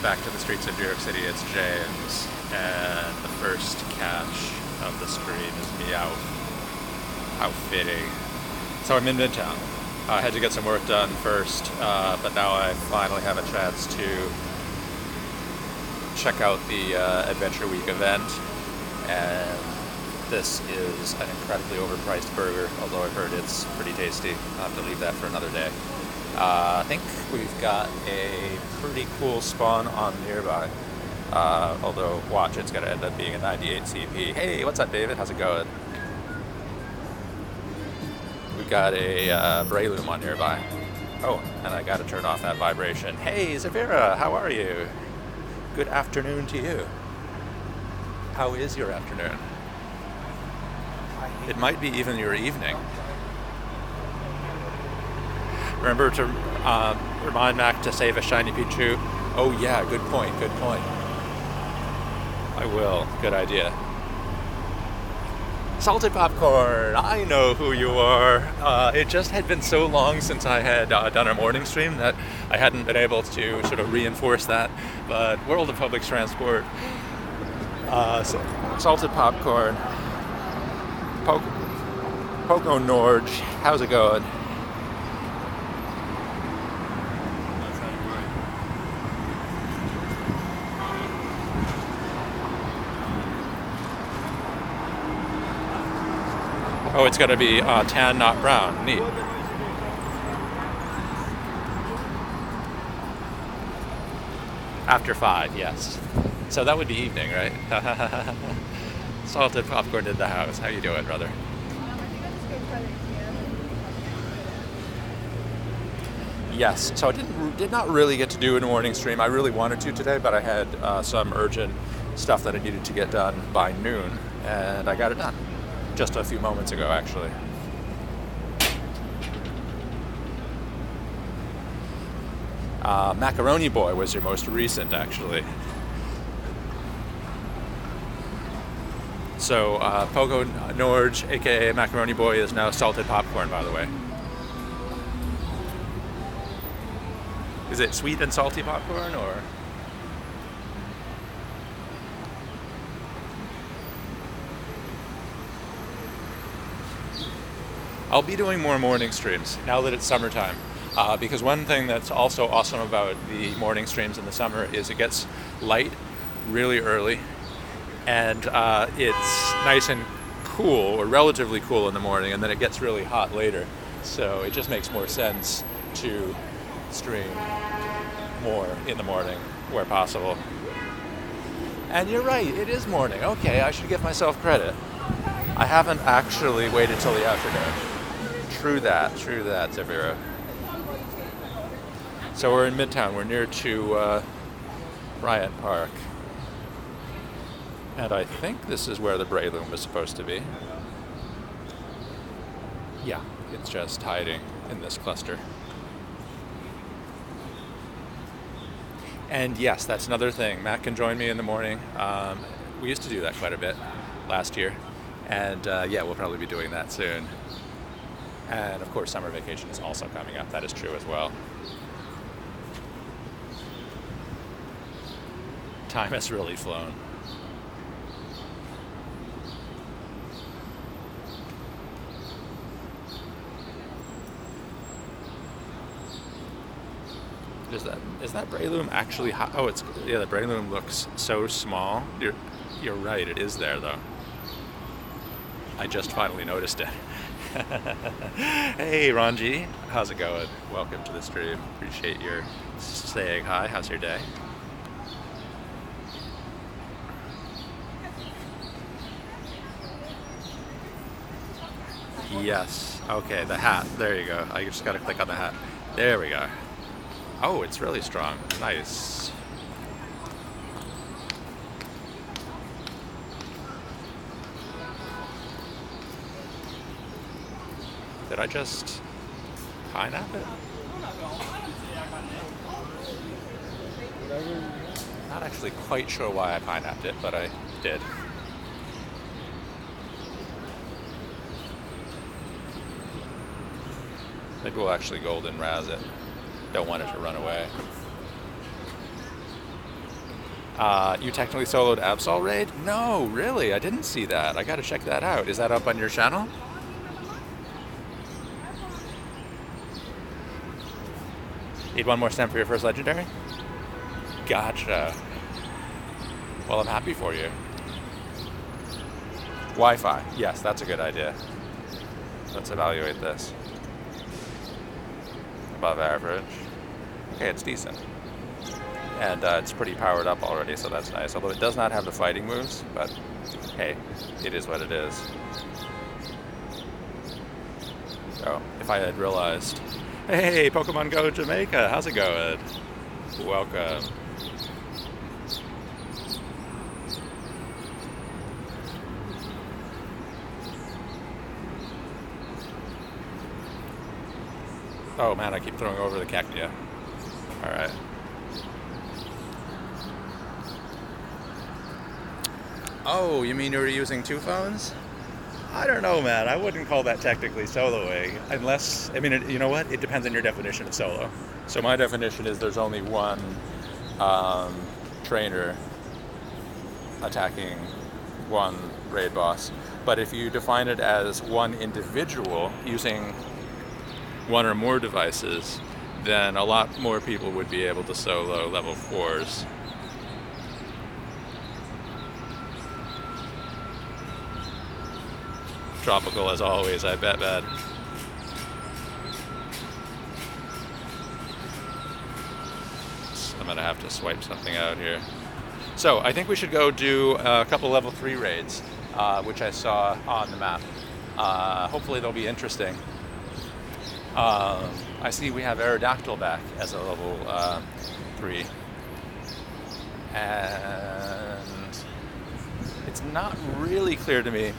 back to the streets of New York City. It's James, and the first catch of the stream is me out. How fitting. So I'm in Midtown. I had to get some work done first, but now I finally have a chance to check out the Adventure Week event, and this is an incredibly overpriced burger, although I've heard it's pretty tasty. I'll have to leave that for another day. I think we've got a pretty cool spawn on nearby, although watch, it's going to end up being a 98 CP. Hey, what's up, David? How's it going? We've got a Breloom on nearby. Oh, and I got to turn off that vibration. Hey, Zavira, how are you? Good afternoon to you. How is your afternoon? It might be even your evening. Remember to remind Mac to save a shiny Pichu. Oh yeah, good point, good point. I will, good idea. Salted Popcorn, I know who you are. It just had been so long since I had done a morning stream that I hadn't been able to sort of reinforce that. But World of Public Transport, Salted Popcorn, Poco Norge, how's it going? Oh, it's going to be tan, not brown. Neat. After 5, yes. So that would be evening, right? Salted Popcorn in the house. How you doing, brother? Yes. So I did not really get to do a morning stream. I really wanted to today, but I had some urgent stuff that I needed to get done by noon, and I got it done. Just a few moments ago, actually. Macaroni Boy was your most recent, actually. So, Pogo Norge, aka Macaroni Boy, is now Salted Popcorn, by the way. Is it sweet and salty popcorn, or...? I'll be doing more morning streams now that it's summertime, because one thing that's also awesome about the morning streams in the summer is it gets light really early, and it's nice and cool, or relatively cool in the morning, and then it gets really hot later. So it just makes more sense to stream more in the morning where possible. And you're right, it is morning. Okay, I should give myself credit. I haven't actually waited till the afternoon. True that, Zavira. So we're in Midtown. We're near to Bryant Park. And I think this is where the Breloom is supposed to be. Yeah, it's just hiding in this cluster. And yes, that's another thing. Matt can join me in the morning. We used to do that quite a bit last year. And yeah, we'll probably be doing that soon. And of course, summer vacation is also coming up. That is true as well. Time has really flown. Is that Breloom actually hot? Oh, yeah, the Breloom looks so small. You're right, it is there though. I just finally noticed it. Hey, Ranji, how's it going? Welcome to the stream. Appreciate your saying hi. How's your day? Yes. Okay, the hat. There you go. I just gotta click on the hat. There we go. Oh, it's really strong. Nice. Did I just pineapple it? Not actually quite sure why I pineappled it, but I did. Maybe we'll actually golden razz it. Don't want it to run away. You technically soloed Absol Raid? No, really, I didn't see that. I gotta check that out. Is that up on your channel? Need one more stem for your first legendary? Gotcha. Well, I'm happy for you. Wi-Fi. Yes, that's a good idea. Let's evaluate this. Above average. Okay, it's decent. And it's pretty powered up already, so that's nice. Although it does not have the fighting moves, but hey, it is what it is. So, if I had realized, hey, Pokemon Go Jamaica, how's it going? Welcome. Oh man, I keep throwing over the cactia. Alright. Oh, you mean you were using two phones? I don't know, man. I wouldn't call that technically soloing. Unless, I mean, you know what? It depends on your definition of solo. So my definition is there's only one trainer attacking one raid boss. But if you define it as one individual using one or more devices, then a lot more people would be able to solo level 4s. Tropical as always, I bet, bad. I'm gonna have to swipe something out here. So I think we should go do a couple level 3 raids, which I saw on the map. Hopefully they'll be interesting. I see we have Aerodactyl back as a level 3. And it's not really clear to me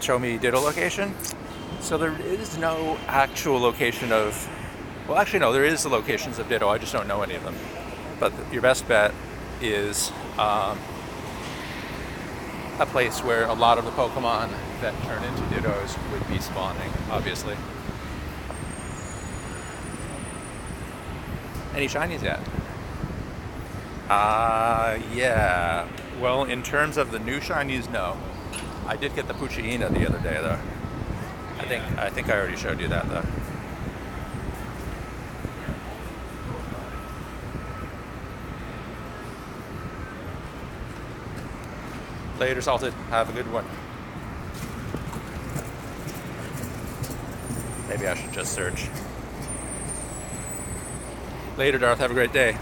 show me Ditto location. So there is no actual location of, well actually no, there is the locations of Ditto, I just don't know any of them. But your best bet is a place where a lot of the Pokemon that turn into Dittos would be spawning, obviously. Any shinies yet? Yeah. Well, in terms of the new shinies, no. I did get the Pucciina the other day, though. I think I already showed you that, though. Later, Salted. Have a good one. Maybe I should just search. Later, Darth. Have a great day.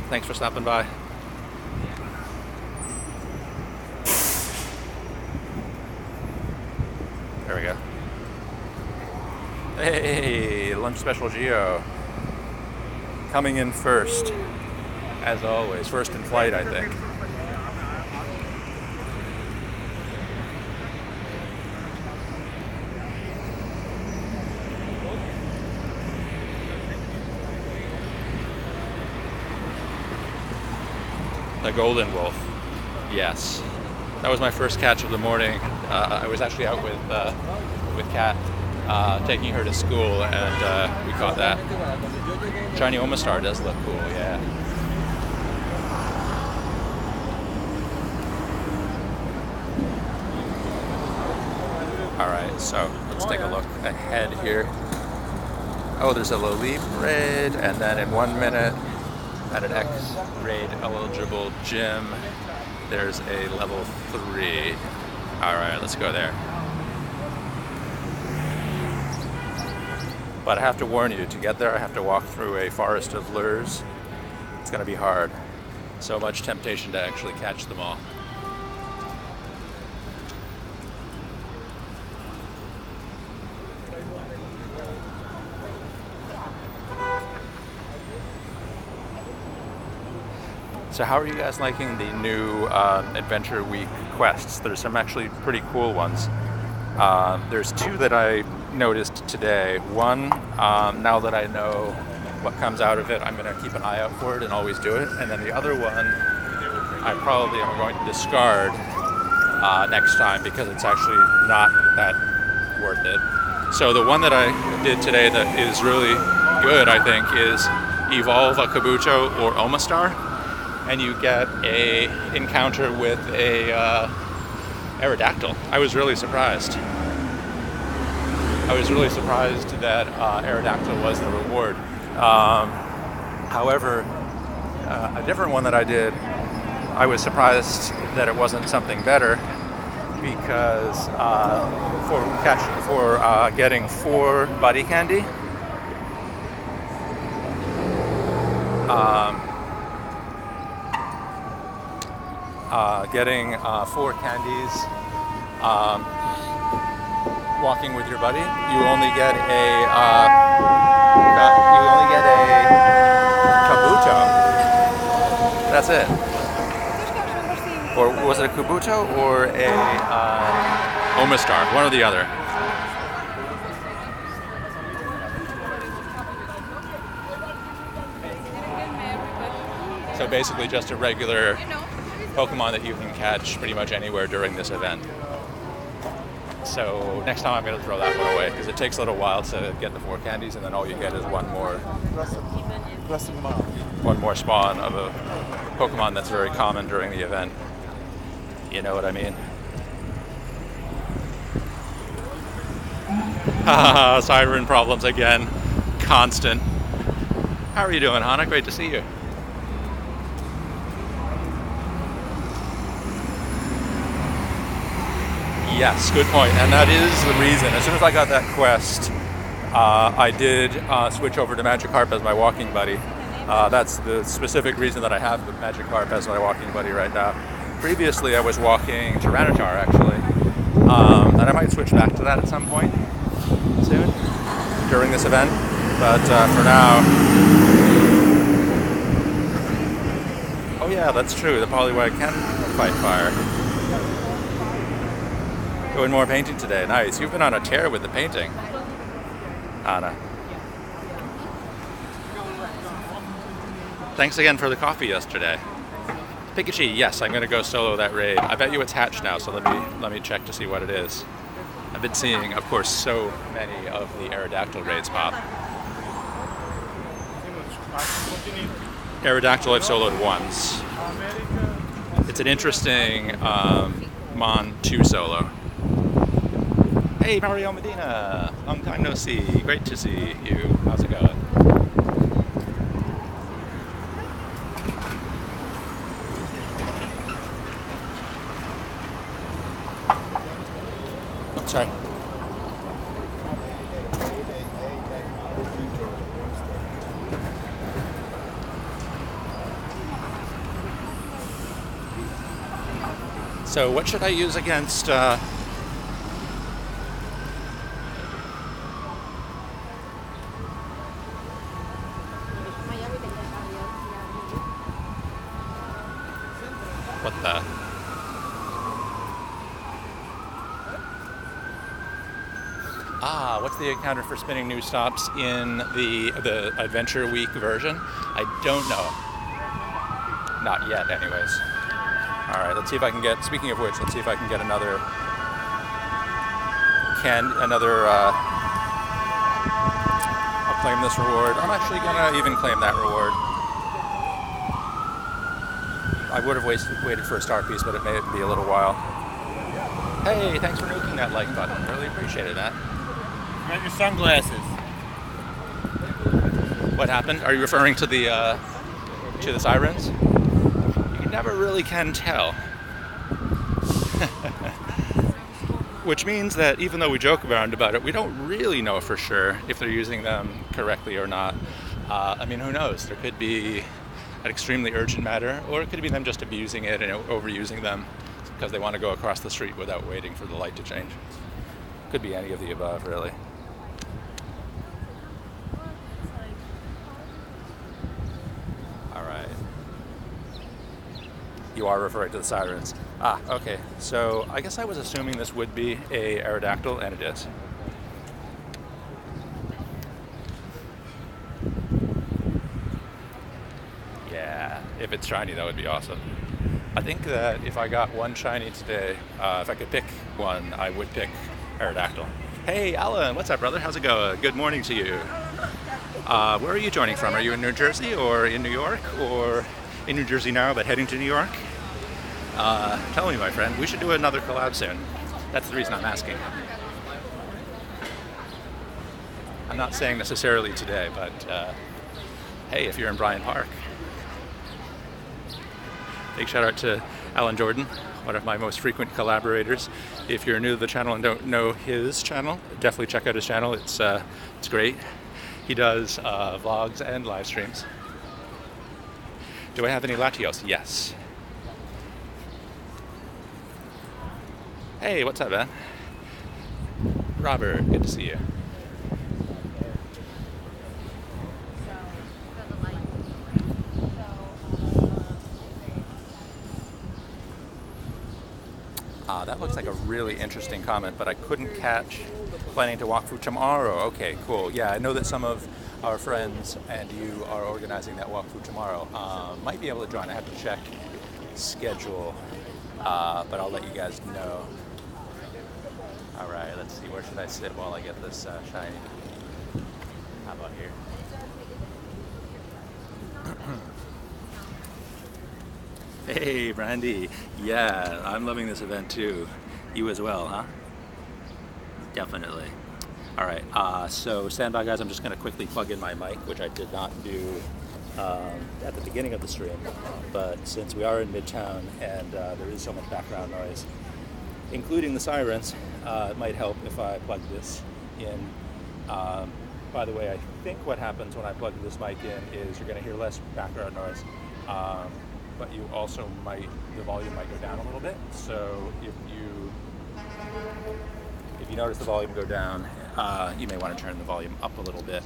Thanks for stopping by. There we go. Hey, lunch special Geo. Coming in first, as always. First in flight, I think. The Golden Wolf. Yes. That was my first catch of the morning. I was actually out with Kat, taking her to school, and we caught that. Shiny Omastar does look cool, yeah. Alright, so let's take a look ahead here. Oh, there's a Lolip raid, and then in 1 minute, at an X-raid eligible gym, there's a level 3. Alright, let's go there. But I have to warn you, to get there I have to walk through a forest of lures. It's gonna be hard. So much temptation to actually catch them all. So how are you guys liking the new Adventure Week quests? There's some actually pretty cool ones. There's 2 that I noticed today. One, now that I know what comes out of it, I'm going to keep an eye out for it and always do it. And then the other one, I probably am going to discard next time because it's actually not that worth it. So the one that I did today that is really good, I think, is evolve a Kabuto or Omastar, and you get a encounter with a Aerodactyl. I was really surprised. I was really surprised that Aerodactyl was the reward. However, a different one that I did, I was surprised that it wasn't something better, because for getting 4 buddy candy, getting 4 candies, walking with your buddy, you only get a Kabuto. That's it. Or was it a Kabuto or a Omastar? One or the other. So basically just a regular Pokemon that you can catch pretty much anywhere during this event. So next time I'm going to throw that one away, because it takes a little while to get the 4 candies, and then all you get is one more spawn of a Pokemon that's very common during the event. You know what I mean? Haha, siren problems again. Constant. How are you doing, Hana? Great to see you. Yes, good point. And that is the reason. As soon as I got that quest, I did switch over to Magikarp as my walking buddy. That's the specific reason that I have the Magikarp as my walking buddy right now. Previously, I was walking Tyranitar, actually. And I might switch back to that at some point soon during this event. But for now... Oh yeah, that's true. The Poliwag can fight fire. Doing more painting today. Nice. You've been on a tear with the painting, Anna. Thanks again for the coffee yesterday. Pikachu, yes, I'm going to go solo that raid. I bet you it's hatched now, so let me check to see what it is. I've been seeing, of course, so many of the Aerodactyl raids pop. Aerodactyl I've soloed once. It's an interesting Mon 2 solo. Hey, Mario Medina! Long time no see. Great to see you. How's it going? Oh, sorry. So what should I use against... What the? What's the encounter for spinning new stops in the Adventure Week version? I don't know. Not yet, anyways. All right, let's see if I can get. Speaking of which, let's see if I can get another. I'll claim this reward. I'm actually gonna even claim that reward. I would have waited for a star piece, but it may be a little while. Hey, thanks for nuking that like button. Really appreciated that. Got your sunglasses. What happened? Are you referring to the sirens? You never really can tell. Which means that even though we joke around about it, we don't really know for sure if they're using them correctly or not. I mean, who knows? There could be an extremely urgent matter, or it could be them just abusing it and overusing them because they want to go across the street without waiting for the light to change. Could be any of the above, really. All right. You are referring to the sirens. Okay. So I guess I was assuming this would be a Aerodactyl, and it is. Yeah, if it's shiny, that would be awesome. I think that if I got one shiny today, if I could pick one, I would pick Aerodactyl. Hey, Alan, what's up, brother? How's it going? Good morning to you. Where are you joining from? Are you in New Jersey or in New York or in New Jersey now but heading to New York? Tell me, my friend, we should do another collab soon. That's the reason I'm asking. I'm not saying necessarily today, but hey, if you're in Bryant Park. Big shout out to Alan Jordan, one of my most frequent collaborators. If you're new to the channel and don't know his channel, definitely check out his channel. It's great. He does vlogs and live streams. Do I have any latios? Yes. Hey, what's up, man? Robert, good to see you. That looks like a really interesting comment, but I couldn't catch planning to walk through tomorrow. Okay, cool. Yeah, I know that some of our friends and you are organizing that walkthrough tomorrow. Might be able to join. I have to check schedule, but I'll let you guys know. All right, let's see. Where should I sit while I get this shiny? How about here? Hey, Brandy. Yeah, I'm loving this event too. You as well, huh? Definitely. All right, so stand by, guys. I'm just going to quickly plug in my mic, which I did not do at the beginning of the stream. But since we are in Midtown and there is so much background noise, including the sirens, it might help if I plug this in. By the way, I think what happens when I plug this mic in is you're going to hear less background noise. But you also the volume might go down a little bit. So if you notice the volume go down, you may want to turn the volume up a little bit.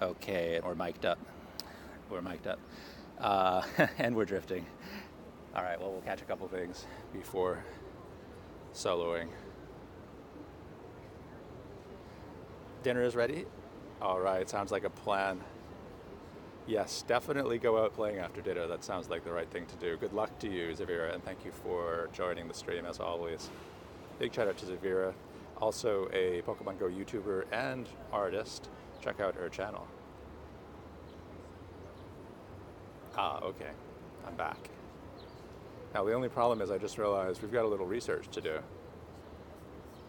Okay, we're mic'd up. We're mic'd up. And we're drifting. All right, well, we'll catch a couple things before soloing. Dinner is ready? All right, sounds like a plan. Yes, definitely go out playing after dinner. That sounds like the right thing to do. Good luck to you, Zavira, and thank you for joining the stream as always. Big shout out to Zavira, also a Pokemon Go YouTuber and artist. Check out her channel. Okay, I'm back. Now the only problem is I just realized we've got a little research to do,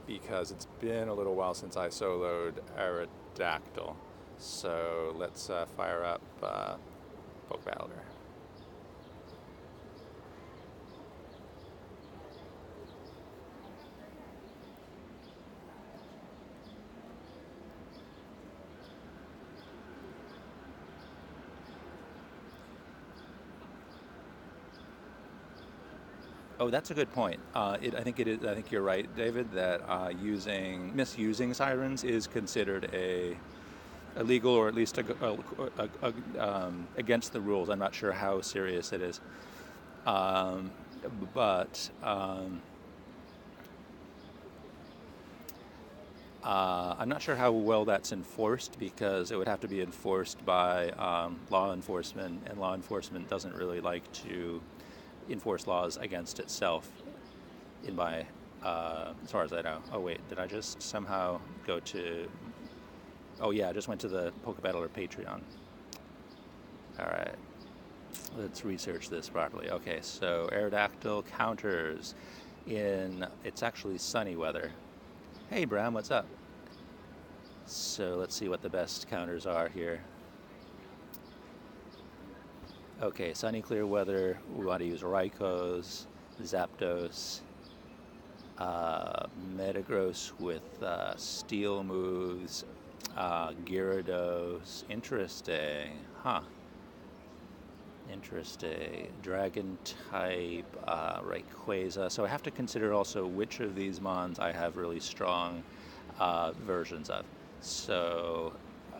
because it's been a little while since I soloed Aerodactyl. So let's fire up Poke Battler. Oh, that's a good point. I think it is. I think you're right, David. That misusing sirens is considered illegal, or at least against the rules. I'm not sure how serious it is, but I'm not sure how well that's enforced, because it would have to be enforced by law enforcement, and law enforcement doesn't really like to enforce laws against itself, as far as I know. Oh wait, did I just somehow go to... Oh yeah, I just went to the Poke Battler Patreon. Alright, let's research this properly. Okay, so Aerodactyl counters in... It's actually sunny weather. Hey Bram, what's up? So let's see what the best counters are here. Okay, sunny, clear weather. We want to use Raikou, Zapdos, Metagross with steel moves, Gyarados. Interesting, huh? Interesting. Dragon type, Rayquaza. So I have to consider also which of these mons I have really strong versions of. So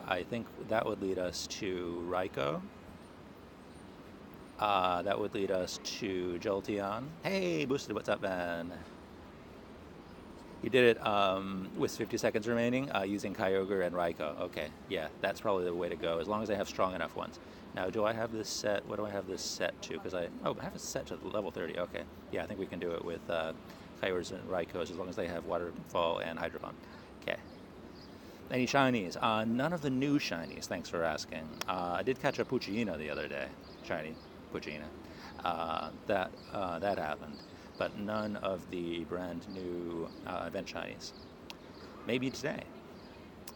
I think that would lead us to Raikou. That would lead us to Jolteon. Hey, Boosted, what's up, man? You did it with 50 seconds remaining using Kyogre and Raikou. Okay, yeah, that's probably the way to go, as long as I have strong enough ones. Now, do I have this set? What do I have this set to? Because I have it set to level 30. Okay, yeah, I think we can do it with Kyogres and Raikous as long as they have Waterfall and Hydro Pump. Okay. Any shinies? None of the new shinies, thanks for asking. I did catch a Poochyena the other day. Shiny Poochyena. That happened. But none of the brand new event shinies. Maybe today.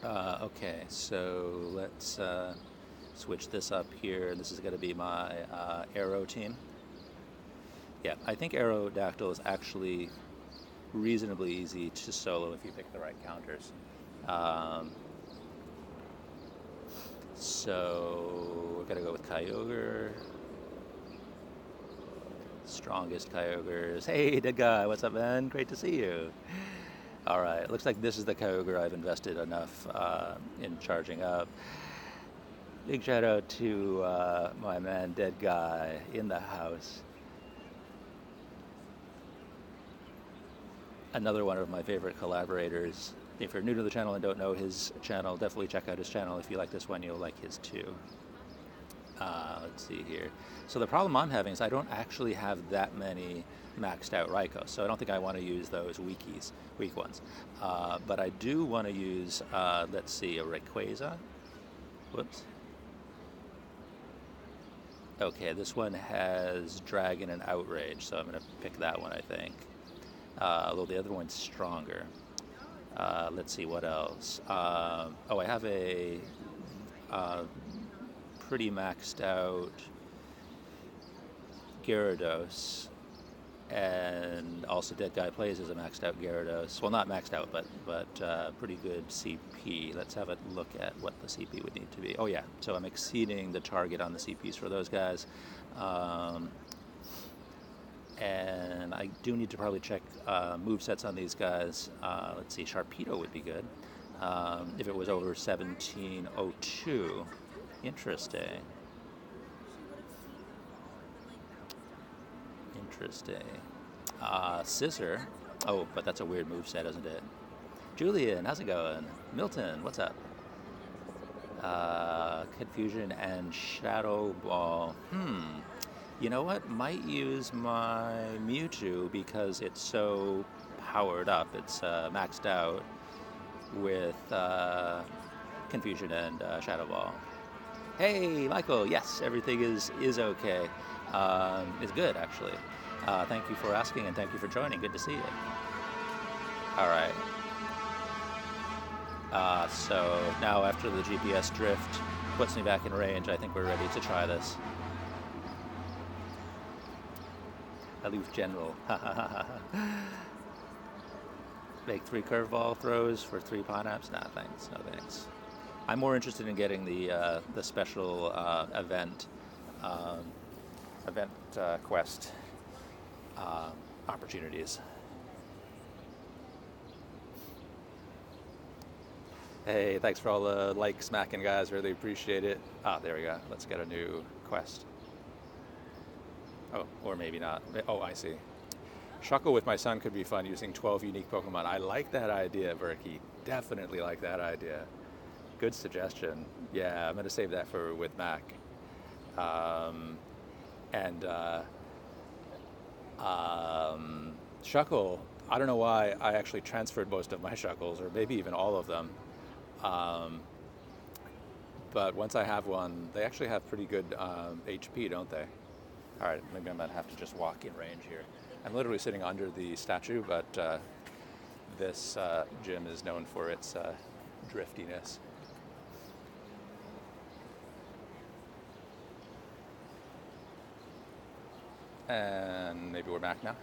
Okay, so let's switch this up here. This is going to be my Aero team. Yeah, I think Aerodactyl is actually reasonably easy to solo if you pick the right counters. So we're going to go with Kyogre. Strongest Kyogres. Hey, dead guy, what's up, man? Great to see you. All right, looks like this is the Kyogre I've invested enough in charging up. Big shout out to my man, dead guy, in the house. Another one of my favorite collaborators. If you're new to the channel and don't know his channel, definitely check out his channel. If you like this one, you'll like his too. Let's see here. So the problem I'm having is I don't actually have that many maxed out Raikous, so I don't think I want to use those weak ones. But I do want to use, let's see, a Rayquaza. Whoops. Okay, this one has Dragon and Outrage, so I'm going to pick that one, I think. Although the other one's stronger. Let's see, what else? I have a pretty maxed out Gyarados, and also Dead Guy Plays as a maxed out Gyarados. Well, not maxed out, but pretty good CP. Let's have a look at what the CP would need to be. Oh yeah, so I'm exceeding the target on the CPs for those guys. And I do need to probably check movesets on these guys. Let's see, Sharpedo would be good if it was over 1702. Interesting. Scissor. Oh, but that's a weird moveset, isn't it? Julian, how's it going? Milton, what's up? Confusion and Shadow Ball. You know what? Might use my Mewtwo because it's so powered up. It's maxed out with Confusion and Shadow Ball. Hey, Michael. Yes, everything is okay. It's good, actually. Thank you for asking and thank you for joining. Good to see you. All right. So now after the GPS drift puts me back in range, I think we're ready to try this. Aloof General. Make 3 curveball throws for 3 Pineaps? Nah, thanks. No thanks. I'm more interested in getting the special event quest opportunities. Hey, thanks for all the like smacking, guys. Really appreciate it. There we go. Let's get a new quest. Oh, or maybe not. Oh, I see. Shuckle with my son could be fun using 12 unique Pokemon. I like that idea, Berkey. Definitely like that idea. Good suggestion. Yeah, I'm going to save that for with Mac. Shuckle, I don't know why I actually transferred most of my Shuckles, or maybe even all of them. But once I have one, they actually have pretty good HP, don't they? All right, maybe I'm going to have to just walk in range here. I'm literally sitting under the statue, but this gym is known for its driftiness. And maybe we're back now.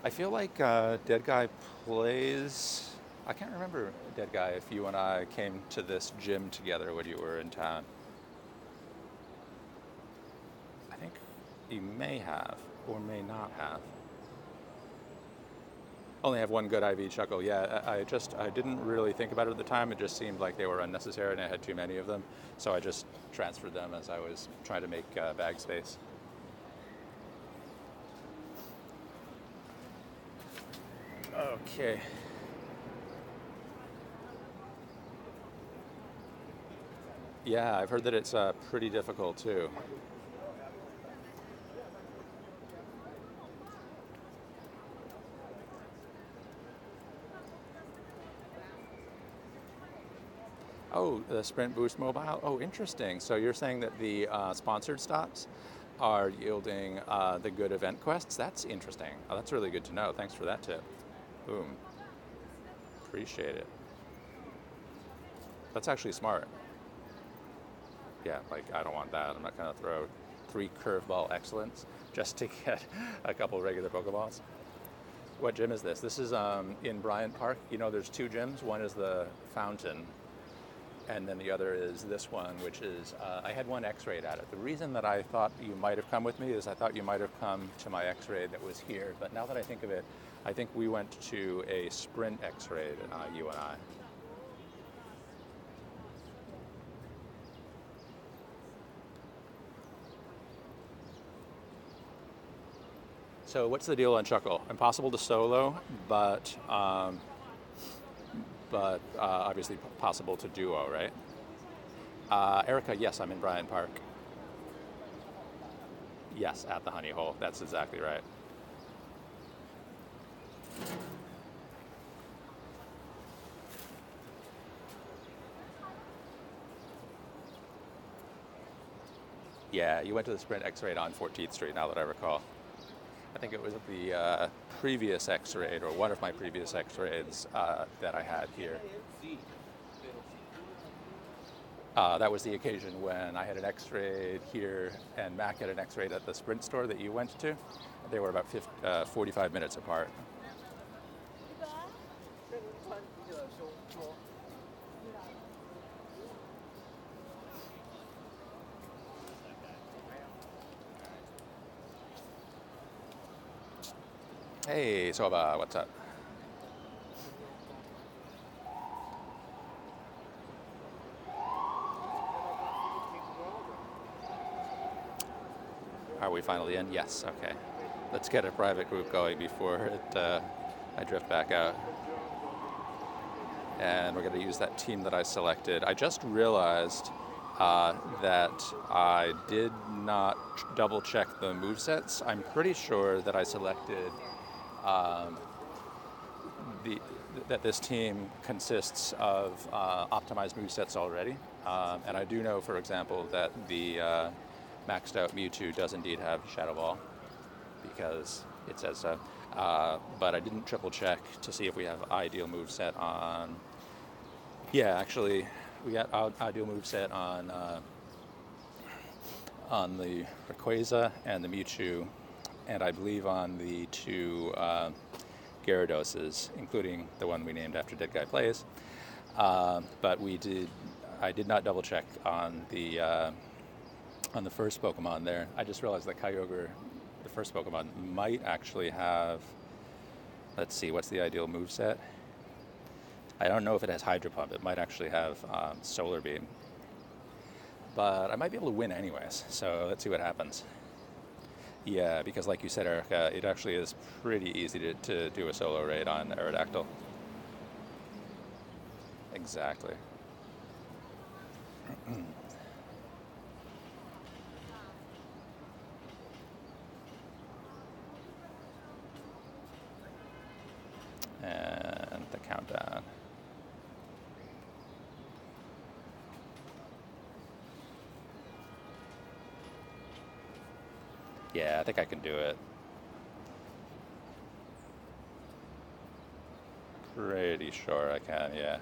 I feel like Dead Guy Plays... I can't remember, Dead Guy, if you and I came to this gym together when you were in town. I think you may have, or may not have. Only have one good IV Shuckle. Yeah, I didn't really think about it at the time. It just seemed like they were unnecessary and I had too many of them. So I just transferred them as I was trying to make bag space. Okay. Yeah, I've heard that it's pretty difficult too. Oh, the Sprint Boost Mobile. Oh, interesting. So you're saying that the sponsored stops are yielding the good event quests? That's interesting. Oh, that's really good to know. Thanks for that tip. Boom. Appreciate it. That's actually smart. Yeah, like I don't want that. I'm not going to throw 3 curveball excellence just to get a couple regular Pokeballs. What gym is this? This is in Bryant Park. You know, there's 2 gyms. One is the Fountain, and then the other is this one, which is, I had one X-rayed at it. The reason that I thought you might have come with me is I thought you might have come to my X-ray that was here. But now that I think of it, I think we went to a Sprint X-ray, you and I. So what's the deal on Chuckle? Impossible to solo, but obviously possible to duo, right? Erica, yes, I'm in Bryant Park. Yes, at the Honey Hole. That's exactly right. Yeah, you went to the Sprint X-Raid on 14th Street, now that I recall. I think it was at the previous X-Raid, or one of my previous X-Raids that I had here. That was the occasion when I had an X-Raid here and Mac had an X-Raid at the Sprint store that you went to. They were about 45 minutes apart. Hey, Soba, what's up? Are we finally in? Yes, okay. Let's get a private group going before I drift back out. And we're going to use that team that I selected. I just realized that I did not double check the movesets. I'm pretty sure that I selected that this team consists of optimized movesets already. And I do know, for example, that the maxed out Mewtwo does indeed have Shadow Ball, because it says so. But I didn't triple check to see if we have ideal moveset on. Yeah, actually, we got ideal moveset on the Rayquaza and the Mewtwo, and I believe on the 2 Gyarados, including the one we named after Dead Guy Plays. But I did not double check on the first Pokemon there. I just realized that Kyogre, the first Pokemon, might actually have, let's see, what's the ideal moveset? I don't know if it has Hydro Pump. It might actually have Solar Beam. But I might be able to win anyways, so let's see what happens. Yeah, because like you said, Erica, it actually is pretty easy to do a solo raid on Aerodactyl. Exactly. And the countdown. Yeah, I think I can do it. Pretty sure I can, yeah.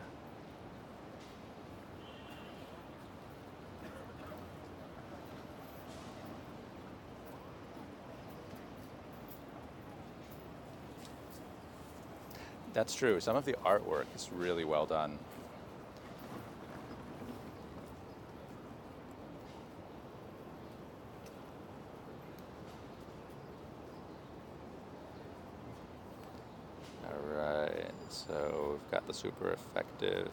That's true. Some of the artwork is really well done. Alright, so we've got the super effective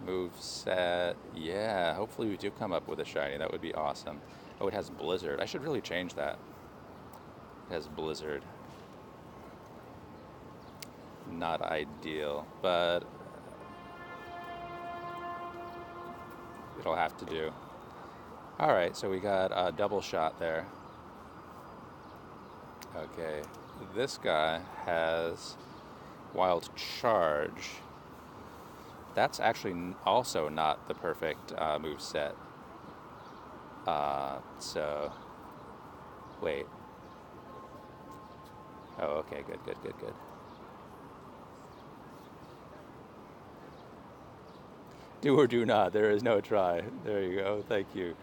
move set. Yeah, hopefully we do come up with a shiny. That would be awesome. Oh, it has Blizzard. I should really change that. It has Blizzard. not ideal, but it'll have to do. All right, so we got a double shot there. Okay, this guy has Wild Charge. That's actually also not the perfect move set. So, wait. Oh, okay, good, good, good, good. Do or do not. There is no try. There you go. Thank you.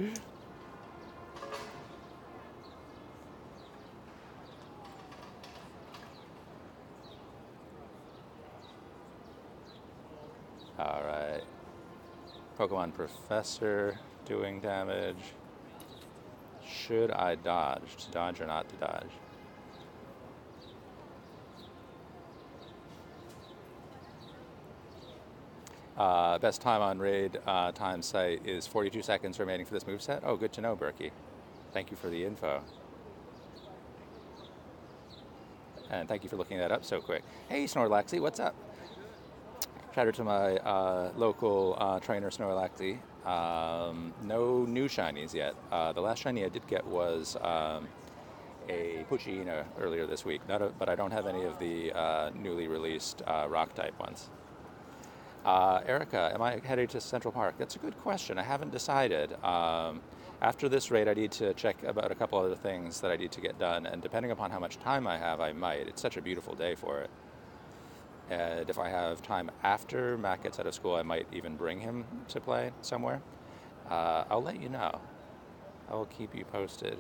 All right. Pokemon Professor doing damage. Should I dodge? To dodge or not to dodge? Best time on raid time site is 42 seconds remaining for this moveset. Oh, good to know, Berkey. Thank you for the info. And thank you for looking that up so quick. Hey, Snorlaxy, what's up? Shout out to my local trainer, Snorlaxy. No new shinies yet. The last shiny I did get was a Puchina earlier this week, but I don't have any of the newly released rock-type ones. Erica, am I headed to Central Park? That's a good question. I haven't decided. After this raid, I need to check about a couple other things that I need to get done, and depending upon how much time I have, I might. It's such a beautiful day for it. And if I have time after Matt gets out of school, I might even bring him to play somewhere. I'll let you know. I will keep you posted.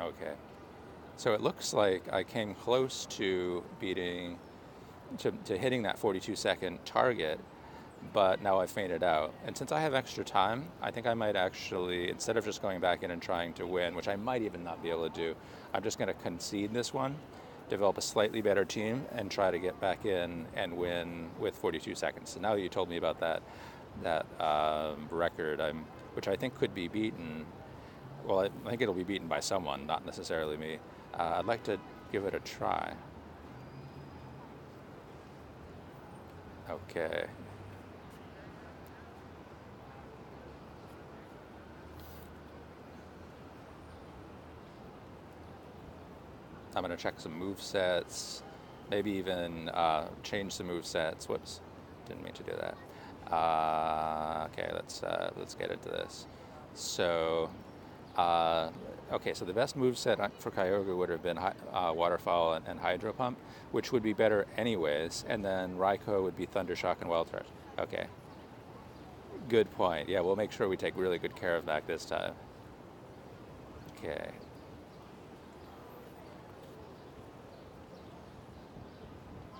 Okay. So it looks like I came close to beating, to hitting that 42-second target, but now I've fainted out. And since I have extra time, I think I might actually, instead of just going back in and trying to win, which I might even not be able to do, I'm just going to concede this one, develop a slightly better team, and try to get back in and win with 42 seconds. So now that you told me about that record, which I think could be beaten. Well, I think it'll be beaten by someone, not necessarily me. I'd like to give it a try. Okay. I'm going to check some move sets, maybe even change some move sets. Whoops, didn't mean to do that. Okay, let's get into this. So, okay, so the best move set for Kyogre would have been Waterfall and Hydro Pump, which would be better anyways. And then Raikou would be Thunder Shock and Wild Charge. Okay, good point. Yeah, we'll make sure we take really good care of that this time. Okay.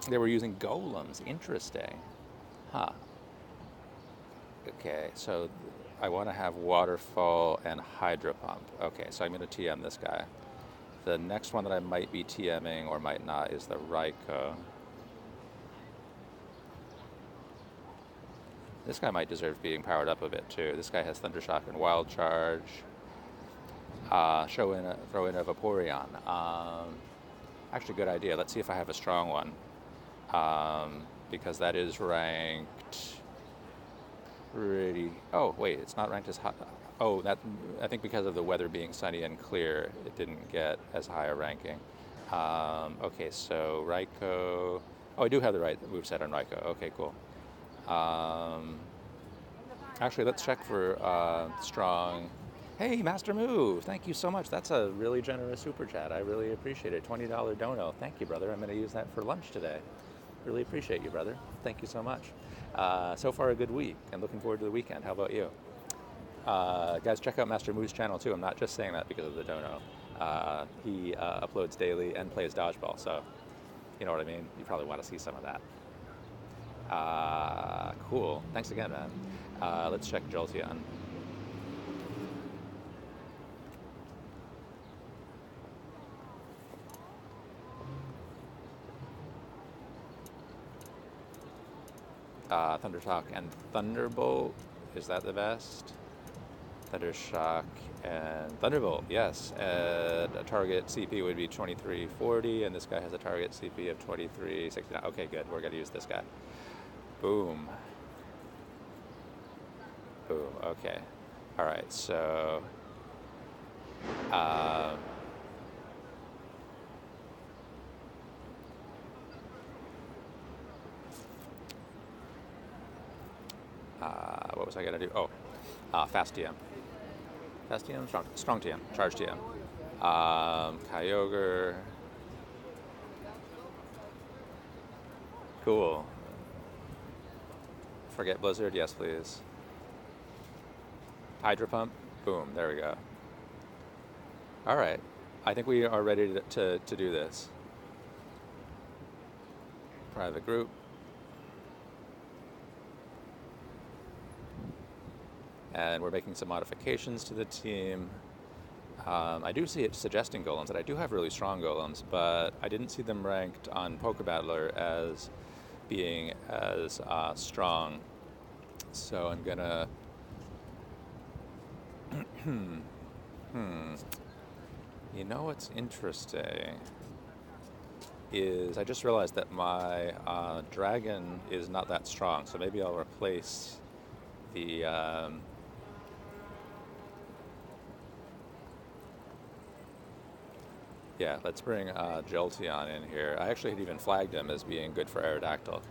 They were using golems. Interesting. Huh. Okay, so I want to have Waterfall and Hydro Pump. Okay, so I'm going to TM this guy. The next one that I might be TMing or might not is the Raikou. This guy might deserve being powered up a bit too. This guy has Thunder Shock and Wild Charge. Throw in a Vaporeon. Actually, good idea. Let's see if I have a strong one. Because that is ranked pretty. Oh wait, it's not ranked as high. Oh, I think because of the weather being sunny and clear, it didn't get as high a ranking. Okay, so Raikou. Oh, I do have the right moveset on Raikou. Okay, cool. Actually, let's check for strong. Hey, Master Move, thank you so much. That's a really generous super chat. I really appreciate it. $20 dono. Thank you, brother. I'm going to use that for lunch today. Really appreciate you, brother. Thank you so much. So far, a good week, and looking forward to the weekend. How about you? Guys, check out Master Move's channel, too. I'm not just saying that because of the dono. He uploads daily and plays dodgeball, so you know what I mean? You probably want to see some of that. Cool. Thanks again, man. Let's check Jolteon. Thunder Shock and Thunderbolt. Is that the best? Thundershock and Thunderbolt, yes. And a target CP would be 2340, and this guy has a target CP of 2369. Okay, good. We're going to use this guy. Boom. Boom. Okay. All right. So, what was I going to do? Oh, fast TM. Fast TM, strong TM, charge TM. Kyogre. Cool. Forget Blizzard, yes please. Hydro Pump, boom, there we go. All right, I think we are ready to do this. Private group. And we're making some modifications to the team. I do see it suggesting golems, and I do have really strong golems, but I didn't see them ranked on Pokebattler as being as strong. So I'm gonna. You know what's interesting is I just realized that my dragon is not that strong, so maybe I'll replace the. Yeah, let's bring Jolteon in here. I actually had even flagged him as being good for Aerodactyl.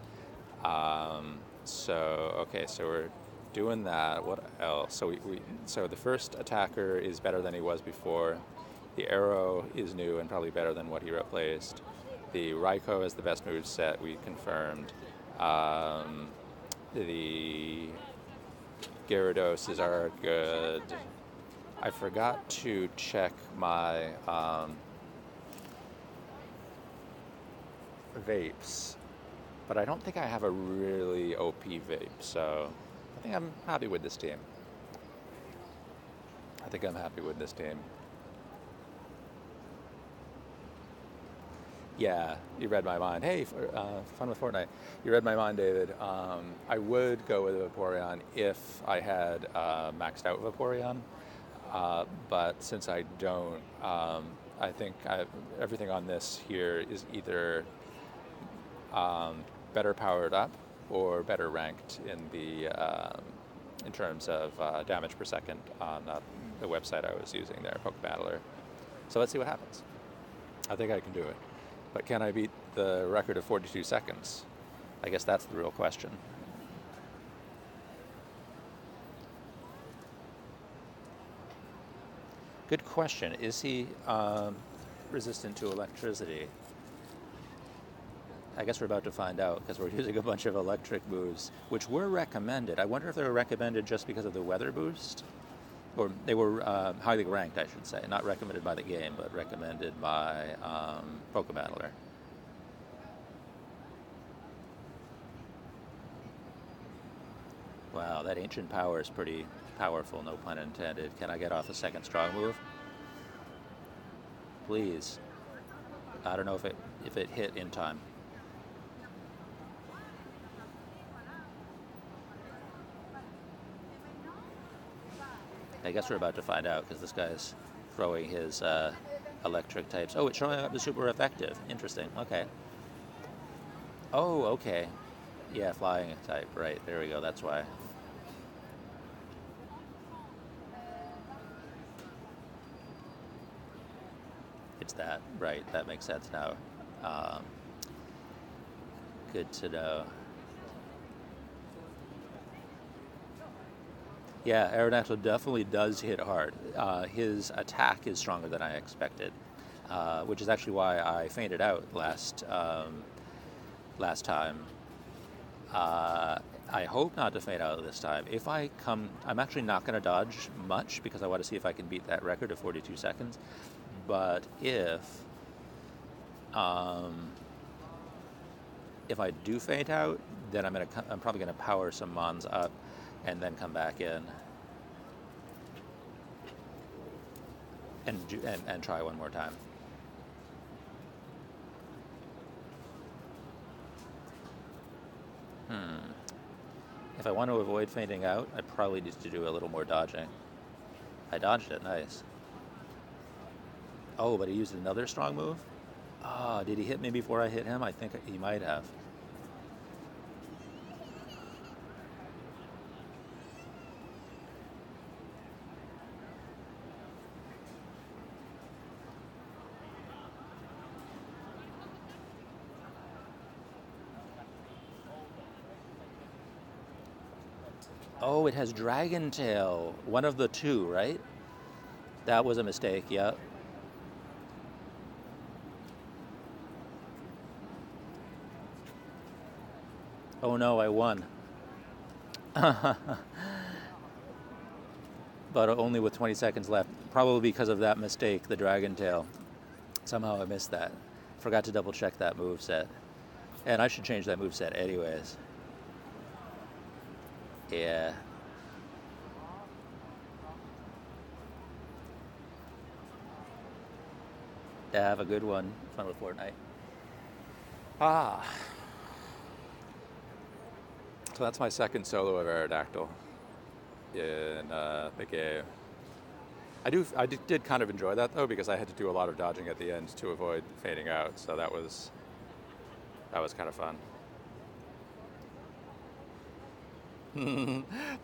Okay, so we're doing that. What else? So the first attacker is better than he was before. The Arrow is new and probably better than what he replaced. The Raikou is the best move set, we confirmed. The Gyarados are good. I forgot to check my vapes, but I don't think I have a really OP vape, so I think I'm happy with this team. Yeah, you read my mind. Hey, fun with Fortnite. You read my mind, David. I would go with Vaporeon if I had maxed out Vaporeon, but since I don't, I think everything on this here is either better powered up or better ranked in terms of damage per second on the website I was using there, Pokebattler. So let's see what happens. I think I can do it. But can I beat the record of 42 seconds? I guess that's the real question. Good question. Is he resistant to electricity? I guess we're about to find out because we're using a bunch of electric moves, which were recommended. I wonder if they were recommended just because of the weather boost? Or they were highly ranked, I should say. Not recommended by the game, but recommended by Pokebattler. Wow, that ancient power is pretty powerful, no pun intended. Can I get off a second strong move? Please. I don't know if it hit in time. I guess we're about to find out because this guy's throwing his electric types. Oh, it's showing up as super effective. Interesting. Okay. Oh, okay. Yeah, flying type. Right. There we go. That's why. It's that. Right. That makes sense now. Good to know. Yeah, Aerodactyl definitely does hit hard. His attack is stronger than I expected, which is actually why I fainted out last time. I hope not to faint out this time. If I come, I'm actually not going to dodge much because I want to see if I can beat that record of 42 seconds. But if I do faint out, then I'm probably going to power some mons up and then come back in and try one more time. If I want to avoid fainting out, I probably need to do a little more dodging. I dodged it, nice. Oh, but he used another strong move? Ah, did he hit me before I hit him? I think he might have. Oh, it has Dragon Tail. One of the two, right? That was a mistake, yeah. Oh no, I won. But only with 20 seconds left. Probably because of that mistake, the Dragon Tail. Somehow I missed that. Forgot to double check that move set. And I should change that move set anyways. Yeah. Have a good one. Fun with Fortnite. Ah. So that's my second solo of Aerodactyl in the game. I did kind of enjoy that though, because I had to do a lot of dodging at the end to avoid fading out. So that was kind of fun.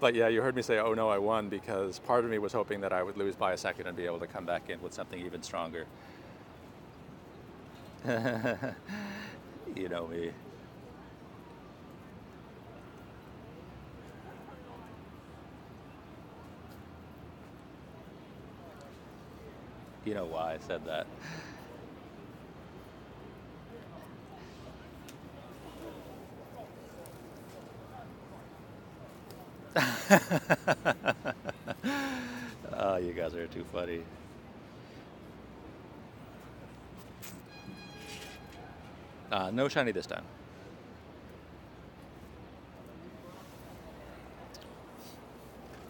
But yeah, you heard me say, "Oh no, I won," because part of me was hoping that I would lose by a second and be able to come back in with something even stronger. You know me. You know why I said that. Oh, you guys are too funny. No shiny this time.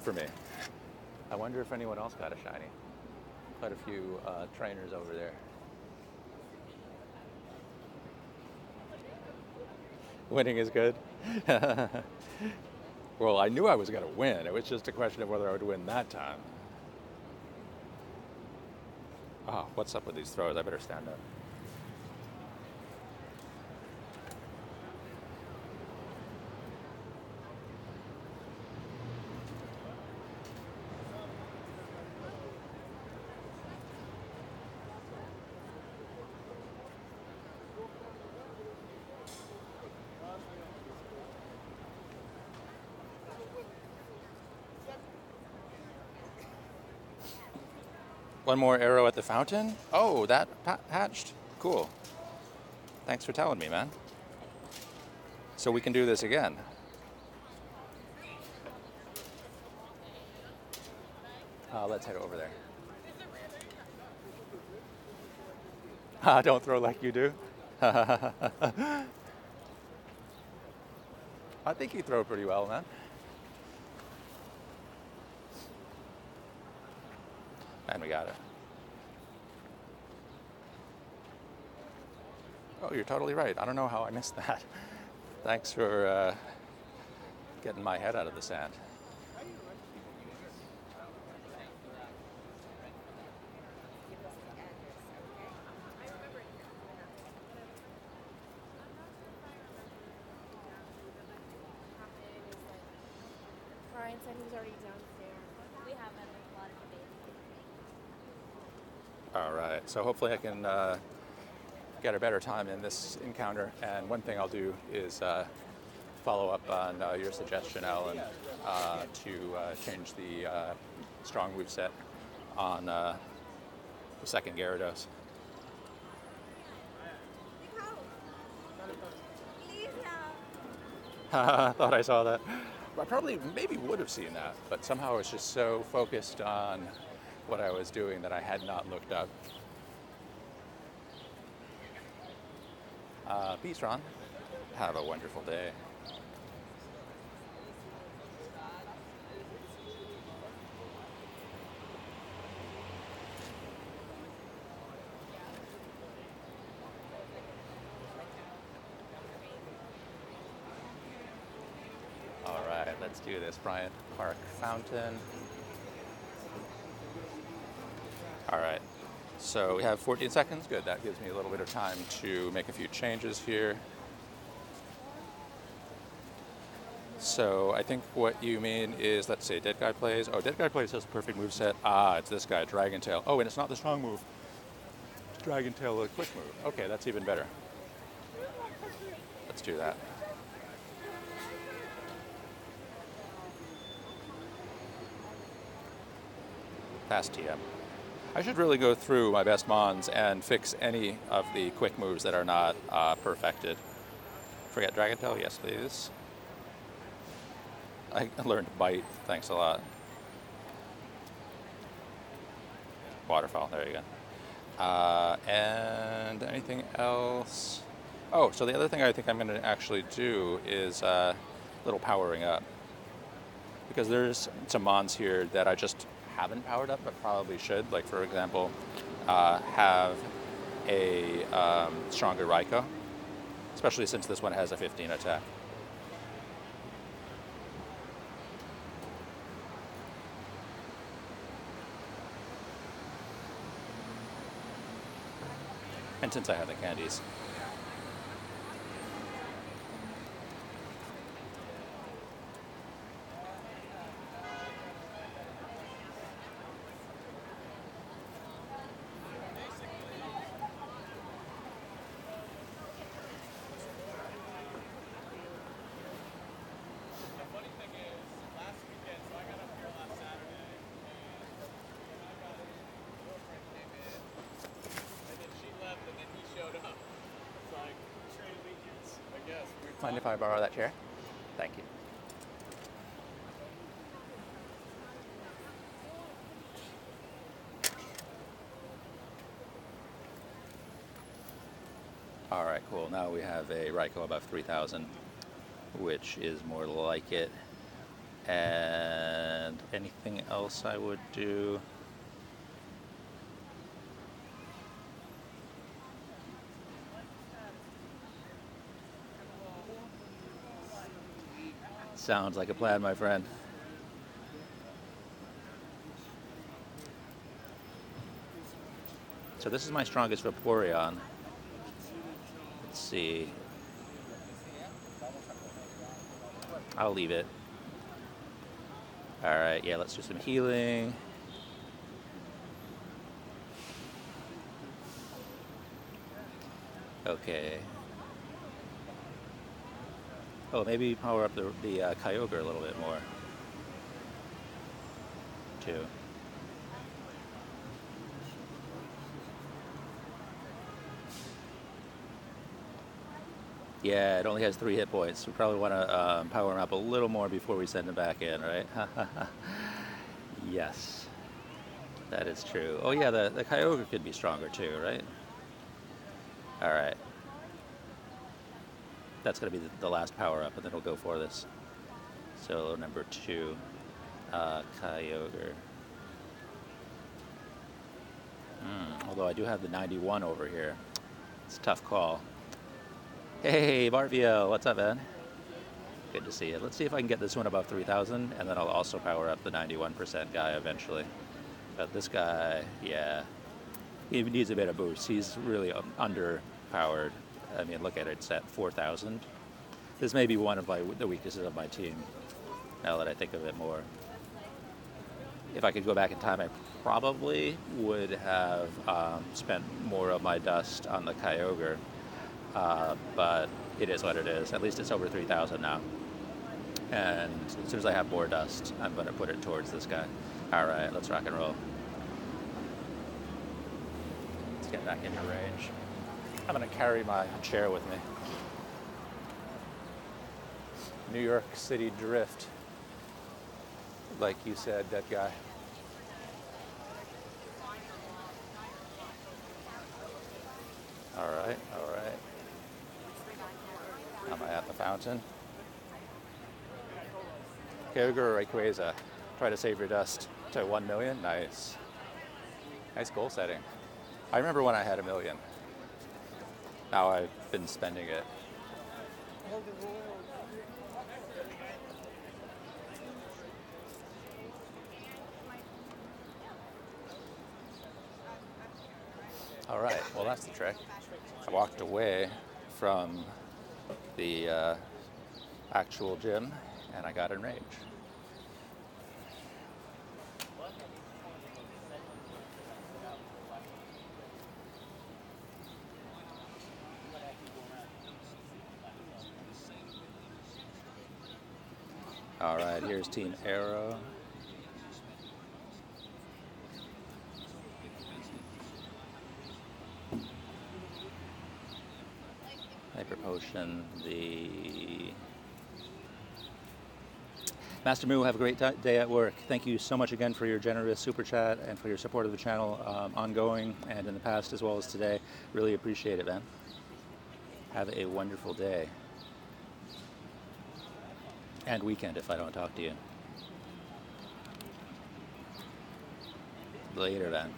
For me. I wonder if anyone else got a shiny. Quite a few trainers over there. Winning is good. Well, I knew I was going to win. It was just a question of whether I would win that time. Oh, what's up with these throws? I better stand up. One more arrow at the fountain? Oh, that hatched? Cool. Thanks for telling me, man. So we can do this again. Let's head over there. Don't throw like you do. I think you throw pretty well, man. And we got it. Oh, you're totally right. I don't know how I missed that. Thanks for getting my head out of the sand. Brian said he was already downstairs. We have a lot of debate. All right. So hopefully I can get a better time in this encounter. And one thing I'll do is follow up on your suggestion, Alan, to change the strong move set on the second Gyarados. Thought I saw that. I probably maybe would have seen that, but somehow I was just so focused on what I was doing that I had not looked up. Peace, Ron. Have a wonderful day. All right, let's do this. Bryant Park Fountain. So we have 14 seconds. Good. That gives me a little bit of time to make a few changes here. So I think what you mean is, let's say, Dead Guy Plays. Oh, Dead Guy Plays has a perfect moveset. Ah, it's this guy, Dragon Tail. Oh, and it's not the strong move. Dragon Tail, a quick move. Okay, that's even better. Let's do that. Fast TM. I should really go through my best mons and fix any of the quick moves that are not perfected. Forget Dragon Tail? Yes, please. I learned Bite. Thanks a lot. Waterfall. There you go. And anything else? Oh, so the other thing I think I'm going to actually do is a little powering up. Because there's some mons here that I just haven't powered up, but probably should. Like, for example, have a stronger Raikou, especially since this one has a 15 attack. And since I have the candies. Mind if I borrow that chair? Thank you. All right, cool. Now we have a Raikou above 3,000, which is more like it. And anything else I would do? Sounds like a plan, my friend. So this is my strongest Vaporeon. Let's see. I'll leave it. All right, yeah, let's do some healing. Okay. Oh, maybe power up the Kyogre a little bit more, too. Yeah, it only has 3 hit points. We probably want to power him up a little more before we send him back in, right? Yes, that is true. Oh yeah, the Kyogre could be stronger too, right? All right. That's going to be the last power up, and then we'll go for this. So number 2, Kyogre. Although I do have the 91 over here. It's a tough call. Hey, Marvio, what's up, man? Good to see you. Let's see if I can get this one above 3,000, and then I'll also power up the 91% guy eventually. But this guy, yeah, he needs a bit of boost. He's really underpowered. I mean, look at it, it's at 4,000. This may be one of the weaknesses of my team, now that I think of it more. If I could go back in time, I probably would have spent more of my dust on the Kyogre, but it is what it is. At least it's over 3,000 now. And as soon as I have more dust, I'm going to put it towards this guy. All right, let's rock and roll. Let's get back into range. I'm going to carry my chair with me. New York City drift. Like you said, that guy. All right, all right. Am I at the fountain? Kyogre or Rayquaza? Try to save your dust to 1 million. Nice. Nice goal setting. I remember when I had 1 million. Now I've been spending it. All right, well, that's the trick. I walked away from the actual gym and I got enraged. All right, here's Team Aero. Hyper Potion, the Master Moo, have a great day at work. Thank you so much again for your generous super chat and for your support of the channel ongoing and in the past as well as today. Really appreciate it, man. Have a wonderful day. And weekend if I don't talk to you. Later, then.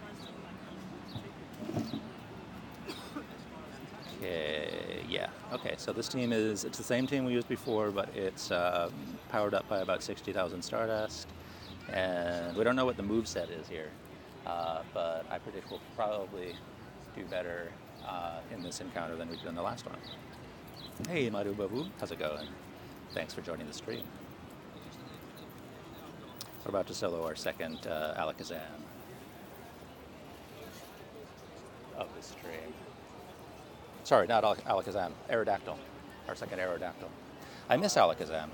Okay, yeah. Okay, so this team it's the same team we used before, but it's powered up by about 60,000 Stardust. And we don't know what the moveset is here, but I predict we'll probably do better in this encounter than we did in the last one. Hey, Maru Babu, how's it going? Thanks for joining the stream. We're about to solo our second Alakazam of the stream. Sorry, not Alakazam, Aerodactyl, our second Aerodactyl. I miss Alakazam.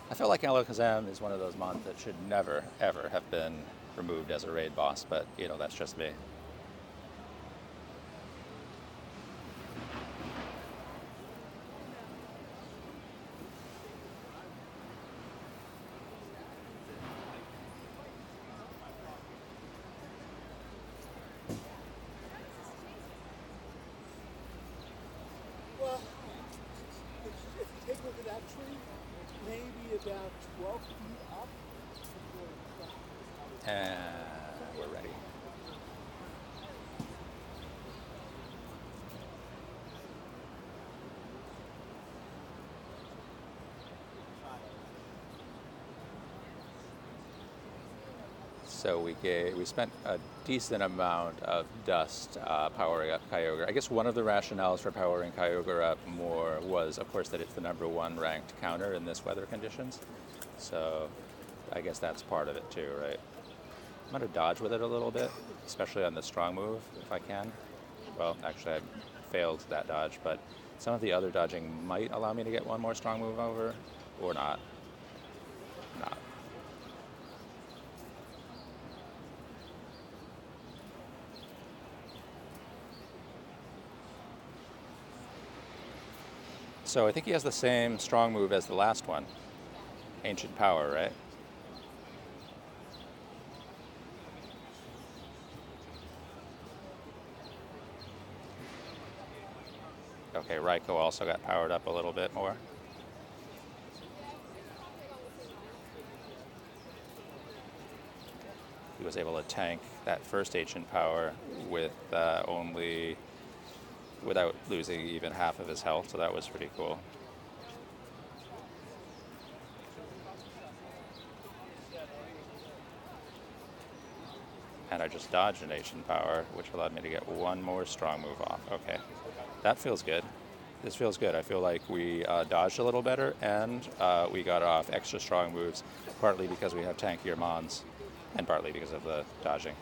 I feel like Alakazam is one of those mons that should never, ever have been removed as a raid boss, but, you know, that's just me. Well, if you take a look at that tree, maybe about 12 feet up. And we're ready. So we spent a decent amount of dust powering up Kyogre. I guess one of the rationales for powering Kyogre up more was, of course, that it's the #1 ranked counter in this weather conditions. So I guess that's part of it too, right? I'm going to dodge with it a little bit, especially on the strong move, if I can. Well, actually, I failed that dodge, but some of the other dodging might allow me to get one more strong move over, or not. Not. So I think he has the same strong move as the last one. Ancient Power, right? Okay, Raikou also got powered up a little bit more. He was able to tank that first Ancient Power with without losing even half of his health, so that was pretty cool. And I just dodged an Ancient Power, which allowed me to get one more strong move off. Okay, that feels good. This feels good. I feel like we dodged a little better, and we got off extra strong moves, partly because we have tankier mons, and partly because of the dodging.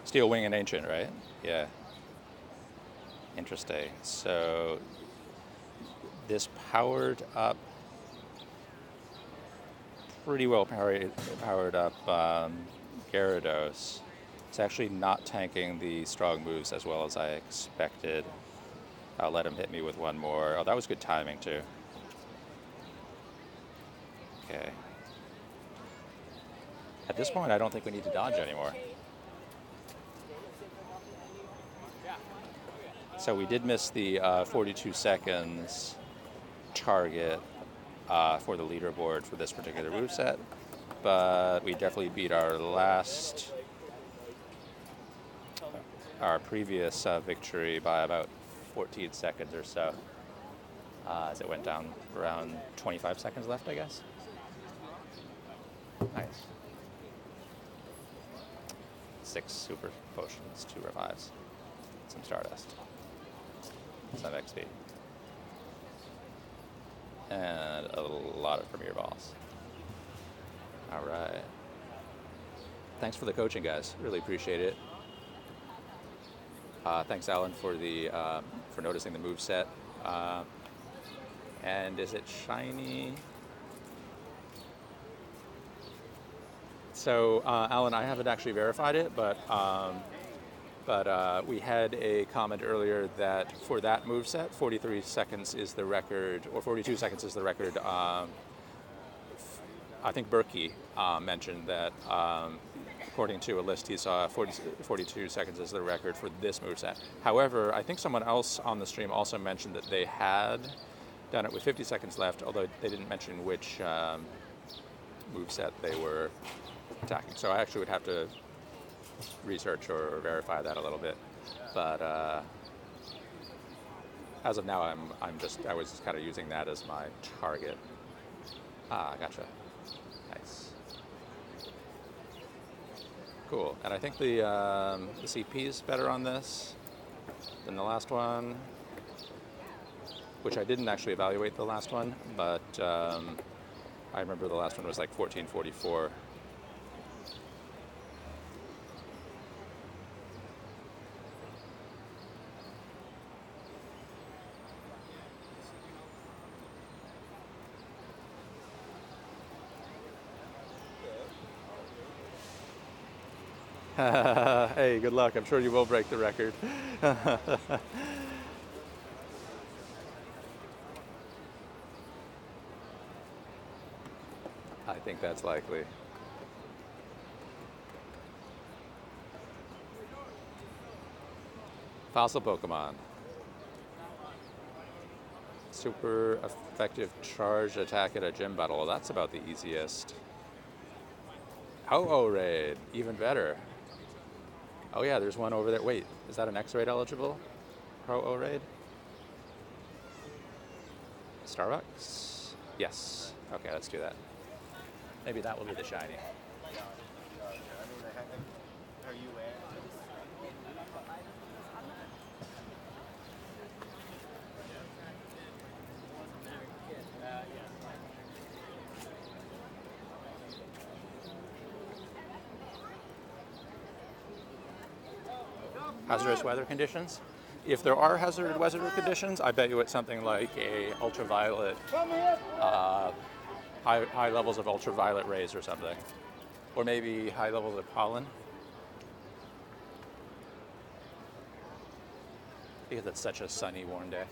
Steel Wing and Ancient, right? Yeah. Interesting. So this powered up, pretty well powered up Gyarados. It's actually not tanking the strong moves as well as I expected. I'll let him hit me with one more. Oh, that was good timing too. Okay. At this point, I don't think we need to dodge anymore. So we did miss the 42 seconds target for the leaderboard for this particular moveset, but we definitely beat our previous victory by about 14 seconds or so, as it went down around 25 seconds left, I guess. Nice. 6 super potions, 2 revives, some stardust, some XP, and a lot of premier balls. All right. Thanks for the coaching, guys. Really appreciate it. Thanks, Alan, for the for noticing the move set. And is it shiny? So, Alan, I haven't actually verified it, but we had a comment earlier that for that moveset, 43 seconds is the record, or 42 seconds is the record. I think Berkey mentioned that according to a list he saw, 42 seconds is the record for this moveset. However, I think someone else on the stream also mentioned that they had done it with 50 seconds left, although they didn't mention which moveset they were attacking. So I actually would have to research or verify that a little bit. But as of now, I was just kind of using that as my target. Gotcha. Nice. Cool. And I think the CP is better on this than the last one, which I didn't actually evaluate the last one, but I remember the last one was like 1444. Hey, good luck. I'm sure you will break the record. I think that's likely. Fossil Pokemon. Super effective charge attack at a gym battle. Well, that's about the easiest. Ho Oh raid. Even better. Oh yeah, there's one over there. Wait, is that an X-raid eligible? Ho Oh raid? Starbucks? Yes. Okay, let's do that. Maybe that will be the shiny. Hazardous weather conditions? If there are hazardous weather conditions, I bet you it's something like a ultraviolet, high levels of ultraviolet rays or something. Or maybe high levels of pollen. Because it's such a sunny, warm day.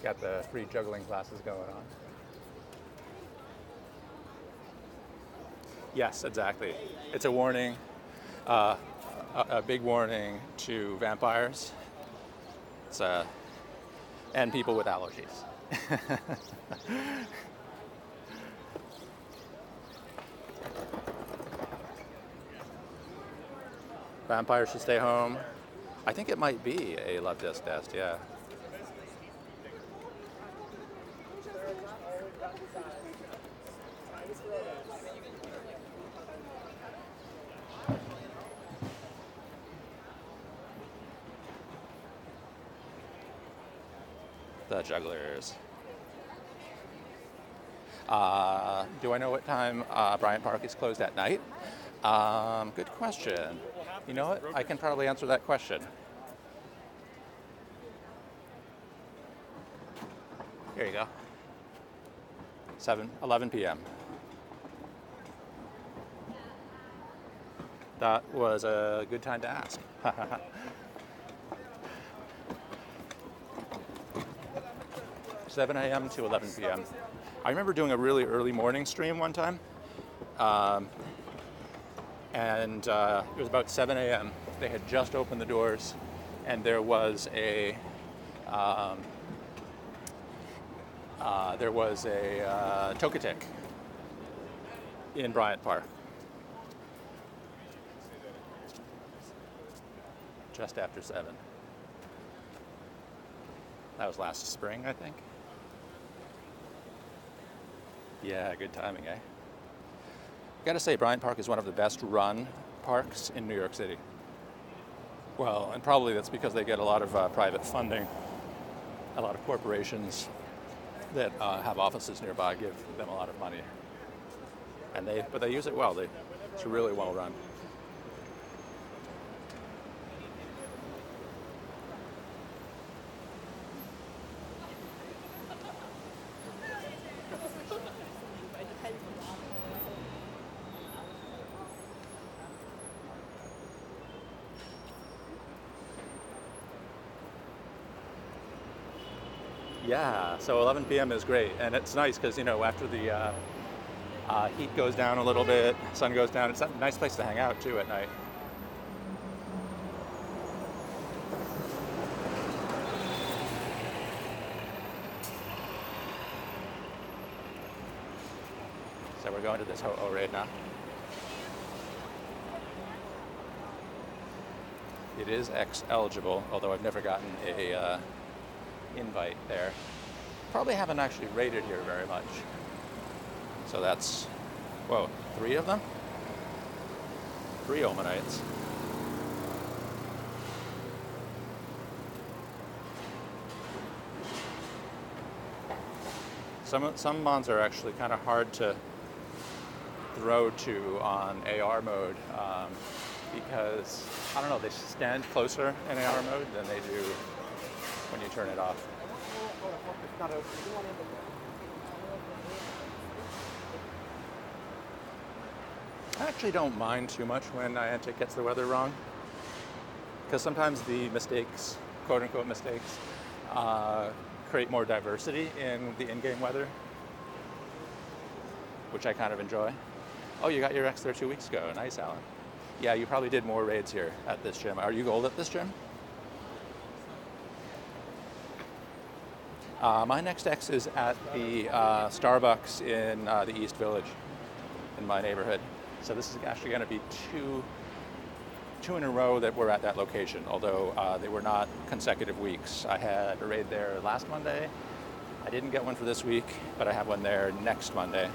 Got the free juggling classes going on. Yes, exactly. It's a warning, a big warning to vampires. It's and people with allergies. Vampires should stay home. I think it might be a love disc test, yeah. The jugglers. Do I know what time Bryant Park is closed at night? Good question. You know what? I can probably answer that question. Here you go. 11 p.m. That was a good time to ask. 7 a.m. to 11 p.m. I remember doing a really early morning stream one time. And it was about 7 a.m. They had just opened the doors, and there was a Tokatik in Bryant Park. Just after 7. That was last spring, I think. Yeah, good timing, eh? Gotta say, Bryant Park is one of the best run parks in New York City. Well, and probably that's because they get a lot of private funding. A lot of corporations that have offices nearby give them a lot of money. But they use it well. It's really well run. Yeah, so 11 p.m. is great, and it's nice because, you know, after the heat goes down a little bit, sun goes down, it's a nice place to hang out too at night. So we're going to this Ho Oh raid now. It is X eligible, although I've never gotten a invite there. Probably haven't actually raided here very much. So that's, whoa, 3 of them? 3 Omanites. Some mons are actually kind of hard to throw to on AR mode because, I don't know, they stand closer in AR mode than they do when you turn it off. I actually don't mind too much when Niantic gets the weather wrong, because sometimes the mistakes, quote-unquote mistakes, create more diversity in the in-game weather, which I kind of enjoy. Oh, you got your X there 2 weeks ago. Nice, Alan. Yeah, you probably did more raids here at this gym. Are you gold at this gym? My next X is at the Starbucks in the East Village in my neighborhood. So this is actually going to be two in a row that we're at that location, although they were not consecutive weeks. I had a raid there last Monday. I didn't get one for this week, but I have one there next Monday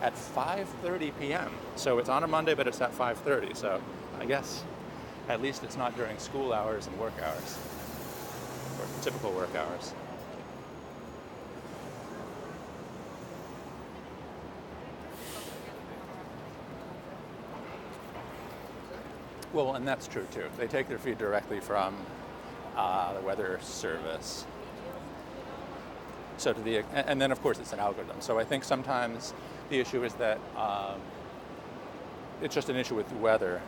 at 5:30 p.m. So it's on a Monday, but it's at 5:30. So I guess at least it's not during school hours and work hours, or typical work hours. Well, and that's true too. They take their feed directly from the weather service. So and then of course it's an algorithm. So I think sometimes the issue is that it's just an issue with the weather.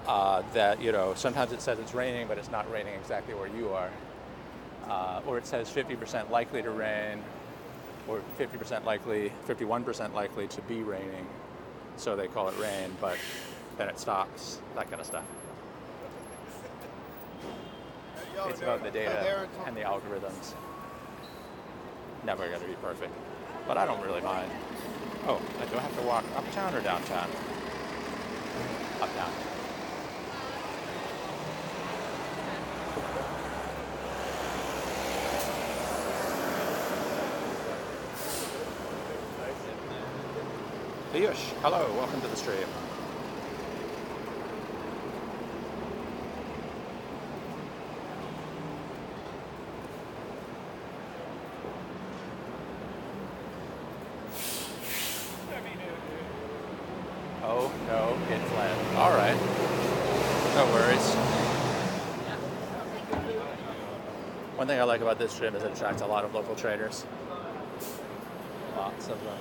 That, you know, sometimes it says it's raining, but it's not raining exactly where you are. Or it says 50% likely to rain, or 50% likely, 51% likely to be raining. So they call it rain, but then it stops, that kind of stuff. It's about the data and the algorithms. Never going to be perfect, but I don't really mind. Oh, do I have to walk uptown or downtown? Uptown. Piyush, hello, welcome to the stream. Oh, no, it fled. All right. No worries. One thing I like about this stream is it attracts a lot of local traders. Lots of them.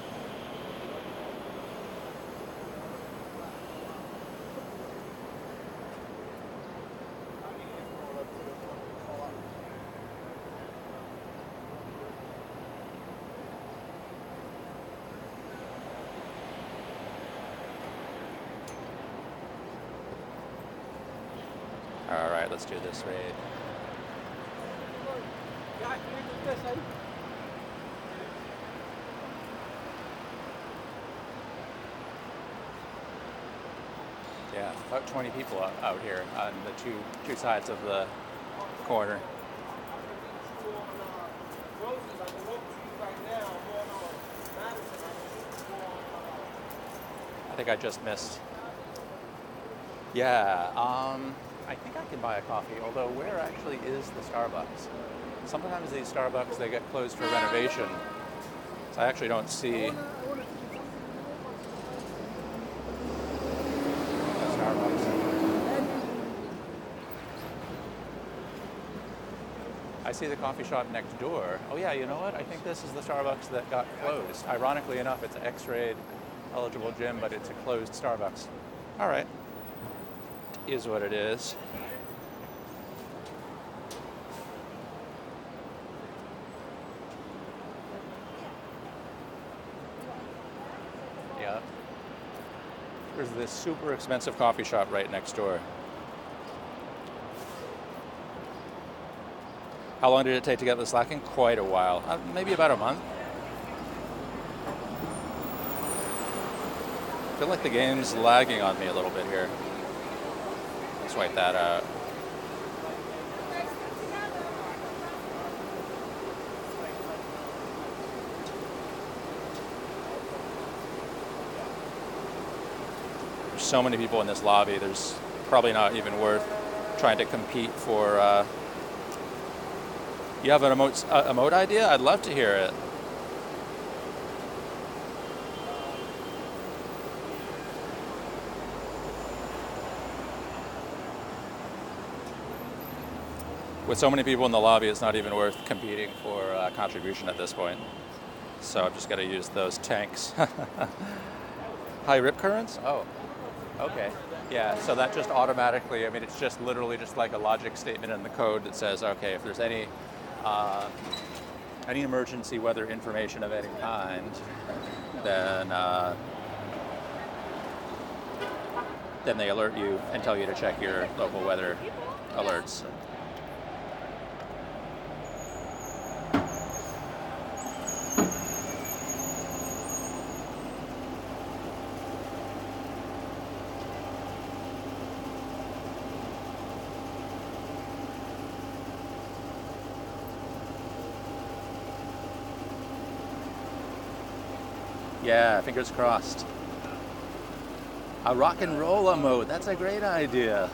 let's do this raid. Yeah, about 20 people out here on the two sides of the corner. I think I just missed. Yeah, I think I can buy a coffee, although where actually is the Starbucks? Sometimes these Starbucks, they get closed for renovation, so I actually don't see the Starbucks. I see the coffee shop next door. Oh yeah, you know what? I think this is the Starbucks that got closed. Ironically enough, it's an X-rayed eligible gym, but it's a closed Starbucks. All right. Is what it is. Yeah. There's this super expensive coffee shop right next door. How long did it take to get this lacking? Quite a while. Maybe about a month. I feel like the game's lagging on me a little bit here. Let's wipe that out. There's so many people in this lobby, there's probably not even worth trying to compete for... You have an emote idea? I'd love to hear it. With so many people in the lobby, it's not even worth competing for contribution at this point. So I've just got to use those tanks. High rip currents? Oh, okay. Yeah, so that just automatically, I mean, it's just literally just like a logic statement in the code that says, okay, if there's any emergency weather information of any kind, then they alert you and tell you to check your local weather alerts. Yeah, fingers crossed. A rock and roll emote, that's a great idea.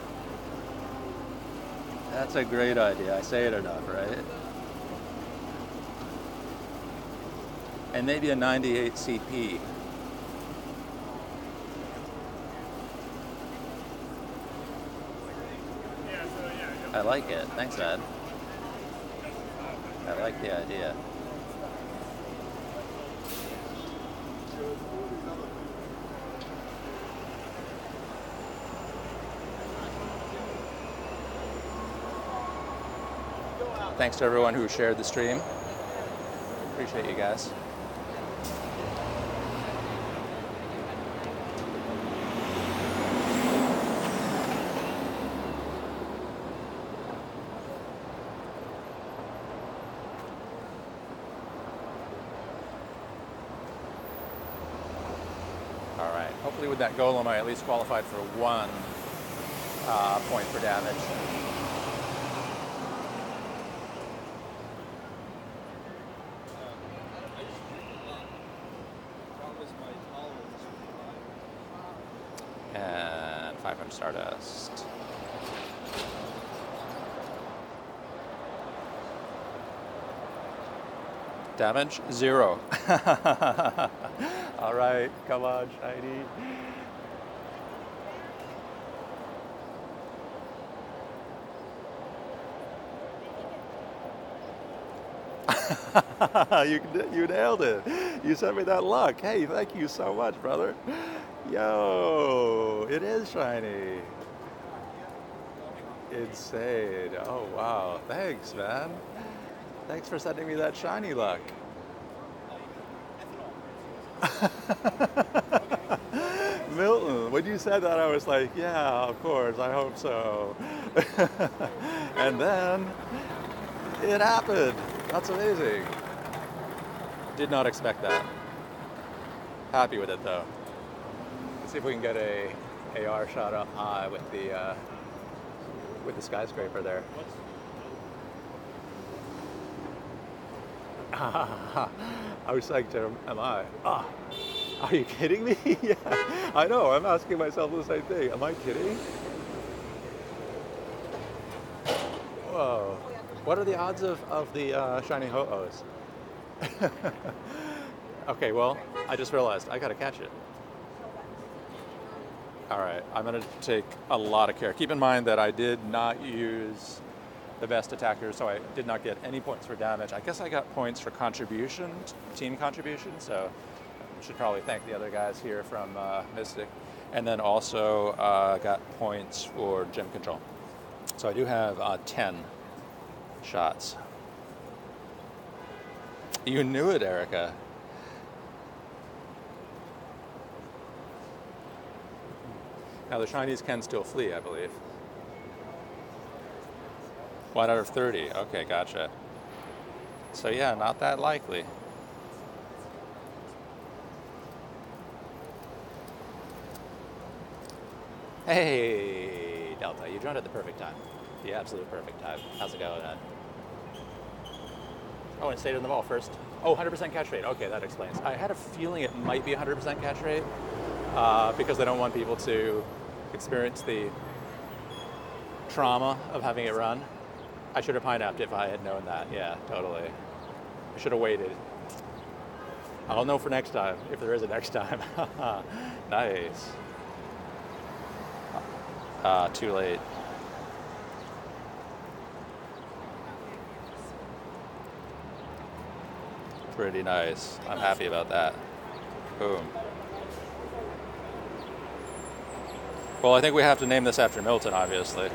That's a great idea, I say it enough, right? And maybe a 98 CP. I like it, thanks man. I like the idea. Thanks to everyone who shared the stream. Appreciate you guys. All right, hopefully with that golem I at least qualified for 1 point for damage. And 500 Stardust. Damage 0. All right, come on, shiny. You nailed it. You sent me that luck. Hey, thank you so much, brother. Yo, it is shiny. Insane. Oh, wow. Thanks, man. Thanks for sending me that shiny luck. Milton, when you said that, I was like, yeah, of course, I hope so. And then it happened. That's amazing. Did not expect that. Happy with it though. Let's see if we can get a AR shot up high with the skyscraper there. I was like, am I? Ah, are you kidding me? Yeah, I know. I'm asking myself the same thing. Am I kidding? Whoa. What are the odds of the shiny Ho-Ohs? Okay, well, I just realized I gotta catch it. All right, I'm gonna take a lot of care. Keep in mind that I did not use the best attacker, so I did not get any points for damage. I guess I got points for contribution, team contribution, so I should probably thank the other guys here from Mystic. And then also got points for gym control. So I do have 10 shots. You knew it, Erica. Now the shinies can still flee, I believe. 1 out of 30. Okay, gotcha. So yeah, not that likely. Hey, Delta, you joined at the perfect time. The absolute perfect time. How's it going, man? Oh, and stayed in the ball first. Oh, 100% catch rate. Okay, that explains. I had a feeling it might be 100% catch rate because I don't want people to experience the trauma of having it run. I should have pineapped if I had known that. Yeah, totally. I should have waited. I'll know for next time, if there is a next time. Nice. Too late. Pretty nice. I'm happy about that. Boom. Well, I think we have to name this after Milton, obviously.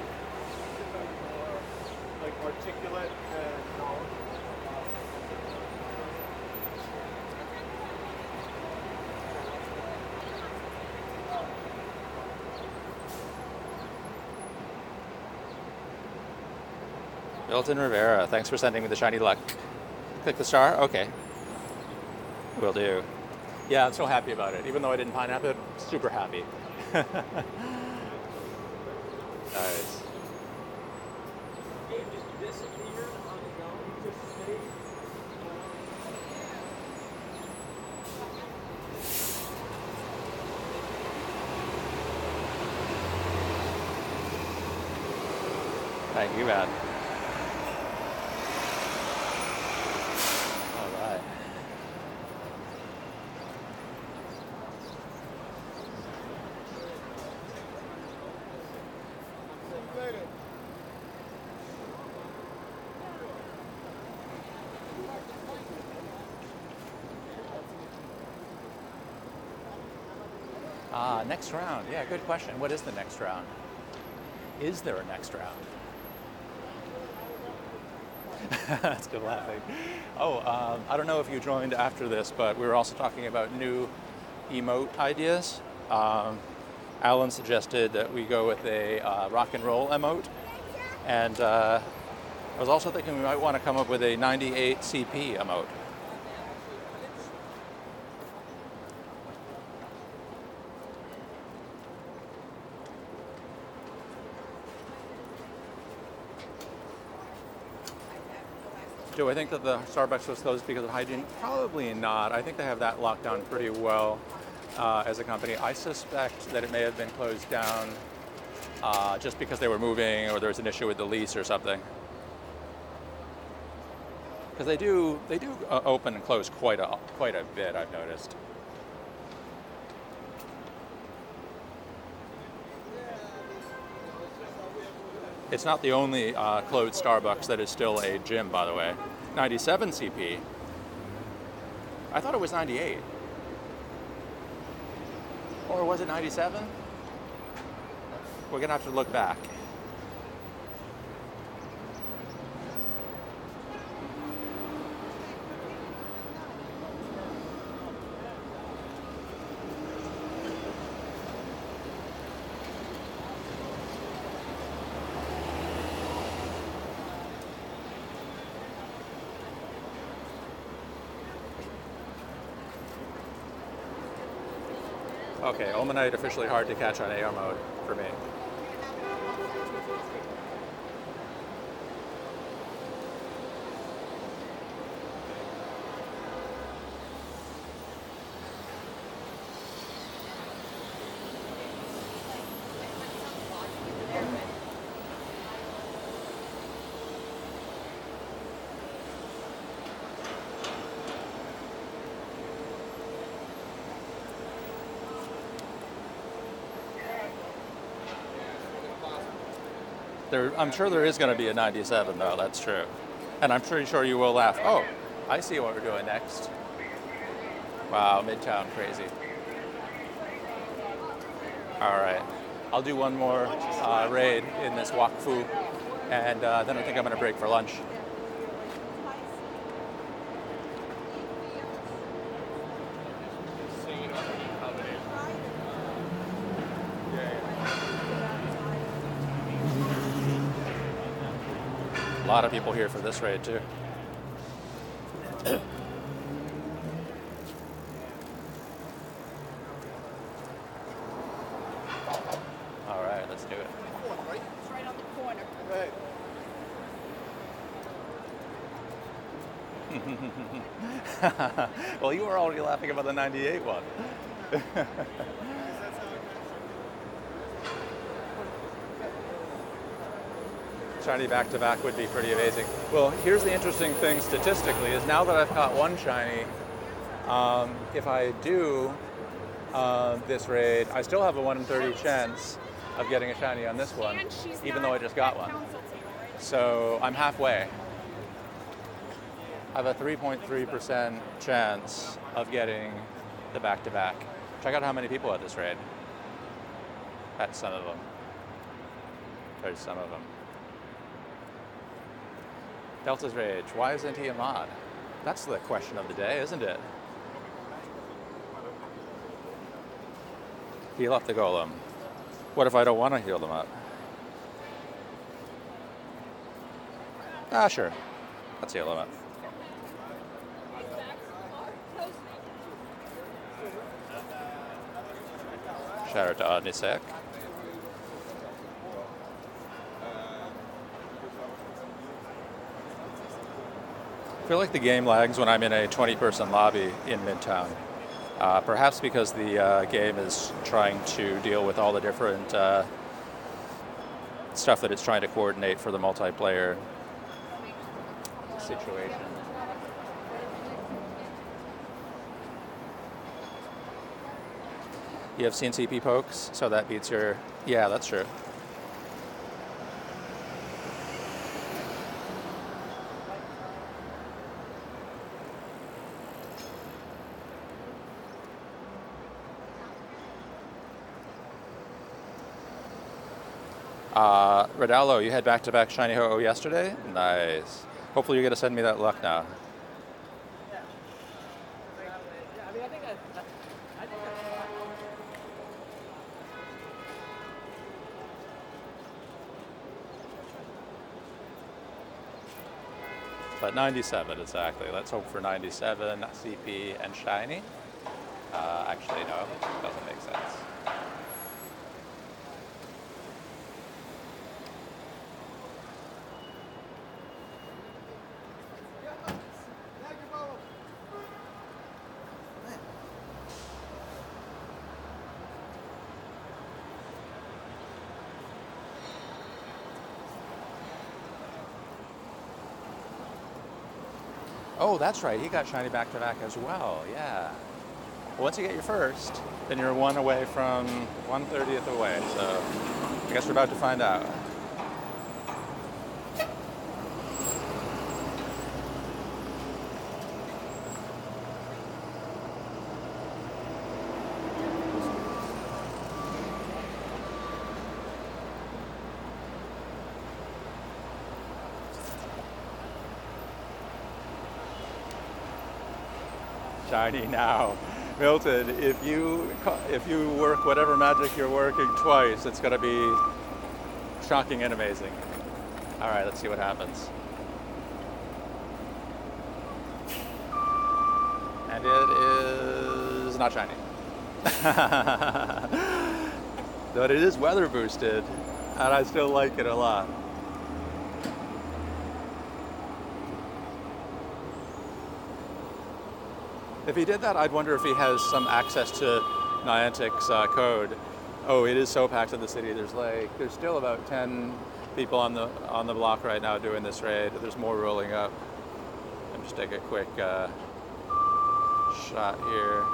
Like articulate and knowledge. Milton Rivera, thanks for sending me the shiny luck. Click the star? Okay. Will do. Yeah, I'm so happy about it. Even though I didn't pineapple it, super happy. Nice. Thank you, man. All right. Next round. Yeah, good question. What is the next round? Is there a next round? That's good laughing. Oh, I don't know if you joined after this, but we were also talking about new emote ideas. Alan suggested that we go with a rock and roll emote. And I was also thinking we might want to come up with a 98 CP emote. Do I think that the Starbucks was closed because of hygiene? Probably not. I think they have that locked down pretty well as a company. I suspect that it may have been closed down just because they were moving or there was an issue with the lease or something. Because they do open and close quite a bit, I've noticed. It's not the only closed Starbucks that is still a gym, by the way. 97 CP. I thought it was 98. Or was it 97? We're gonna have to look back. Okay, Omanite officially hard to catch on AR mode for me. I'm sure there is going to be a 97 though, that's true. And I'm pretty sure you will laugh. Oh, I see what we're doing next. Wow, Midtown crazy. All right, I'll do one more raid in this Wak Fu, and then I think I'm going to break for lunch. A lot of people here for this raid too. All right, let's do it. It's right on the corner. Right. Well, you were already laughing about the 98 one. Shiny back-to-back would be pretty amazing. Well, here's the interesting thing statistically, is now that I've caught one shiny, if I do this raid, I still have a 1 in 30 chance of getting a shiny on this one, even though I just got one. So I'm halfway. I have a 3.3% chance of getting the back-to-back. Check out how many people at this raid. That's some of them. There's some of them. Delta's Rage, why isn't he a mod? That's the question of the day, isn't it? Heal up the golem. What if I don't want to heal them up? Ah, sure. Let's heal them up. Shout out to Odnisek. I feel like the game lags when I'm in a 20-person lobby in Midtown. Perhaps because the game is trying to deal with all the different stuff that it's trying to coordinate for the multiplayer situation. You have seen CP pokes, so that beats your... Yeah, that's true. Radallo, you had back-to-back shiny Ho Oh yesterday? Nice. Hopefully you're going to send me that luck now. But 97 exactly. Let's hope for 97, CP, and shiny. Actually, no, doesn't make sense. Oh, that's right. He got shiny back-to-back as well. Yeah. Well, once you get your first, then you're 1 away from 1/30th away. So I guess we're about to find out. Shiny now. Milton, if you work whatever magic you're working twice, it's going to be shocking and amazing. All right, let's see what happens. And it is not shiny. But it is weather boosted, and I still like it a lot. If he did that, I'd wonder if he has some access to Niantic's code. Oh, it is so packed in the city. There's still about 10 people on the block right now doing this raid. There's more rolling up. Let me just take a quick shot here.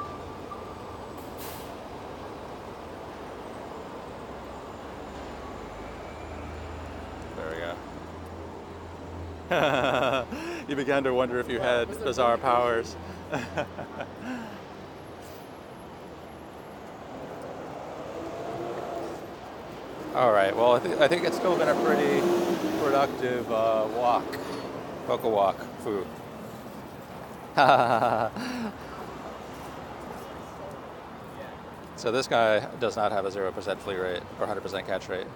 There we go. You began to wonder if you had bizarre powers. All right, well, I think it's still been a pretty productive walk. Cocoa walk, food. So this guy does not have a 0% flea rate or 100% catch rate.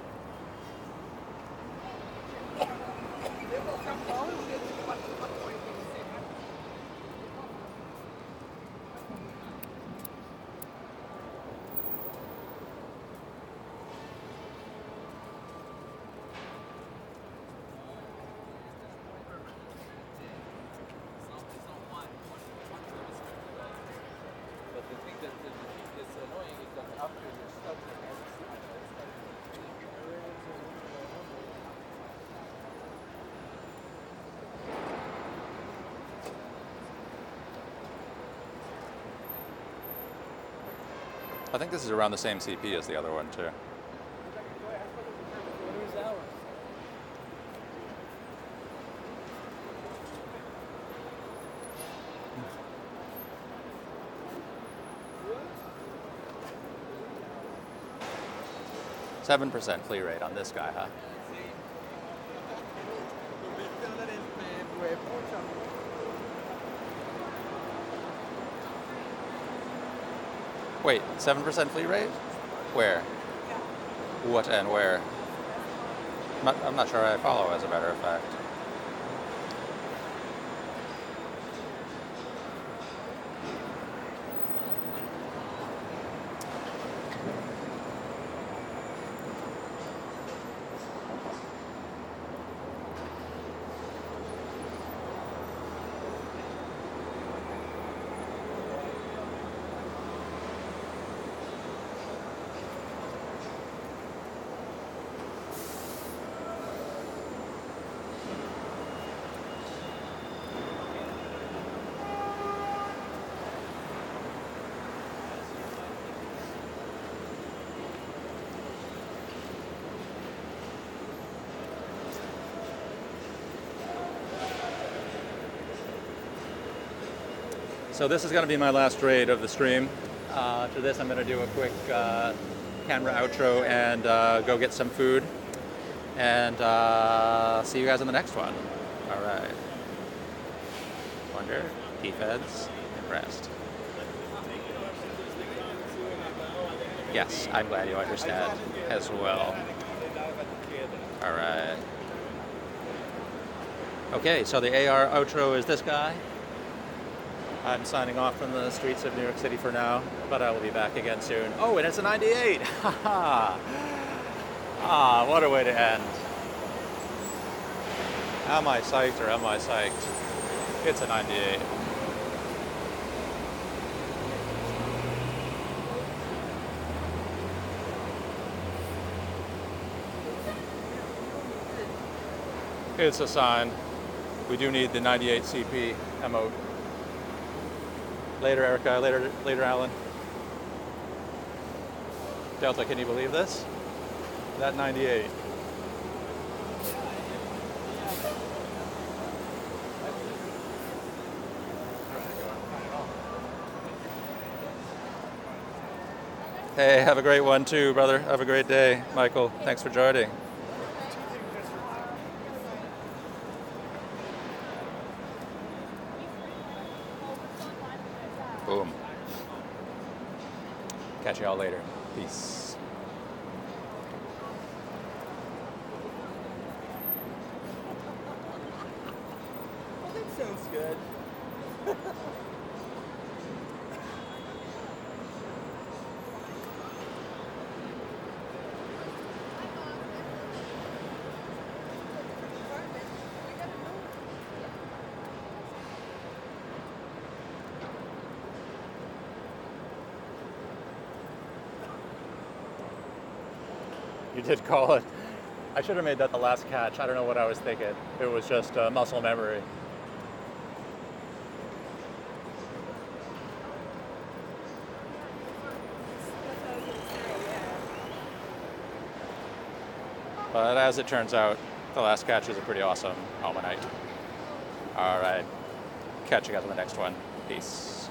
I think this is around the same CP as the other one too. Seven % flea rate on this guy, huh? Wait, 7% flea rate? Where? What and where? I'm not sure I follow, as a matter of fact. So this is going to be my last raid of the stream. After this, I'm going to do a quick camera outro and go get some food. And see you guys in the next one. All right. Wonder, T-Feds, impressed. Yes, I'm glad you understand as well. All right. Okay, so the AR outro is this guy. I'm signing off from the streets of New York City for now, but I will be back again soon. Oh, and it's a 98! Haha! Ah, what a way to end. Am I psyched or am I psyched? It's a 98. It's a sign. We do need the 98 CP emote. Later, Erica. Later, Alan. Delta, can you believe this? That 98. Hey, have a great one too, brother. Have a great day. Michael, thanks for joining. Boom. Catch you all later. Peace. Well, that sounds good. You did call it. I should have made that the last catch. I don't know what I was thinking. It was just muscle memory. That's what I was gonna say, yeah. But as it turns out, the last catch was a pretty awesome almanite. All right. Catch you guys on the next one. Peace.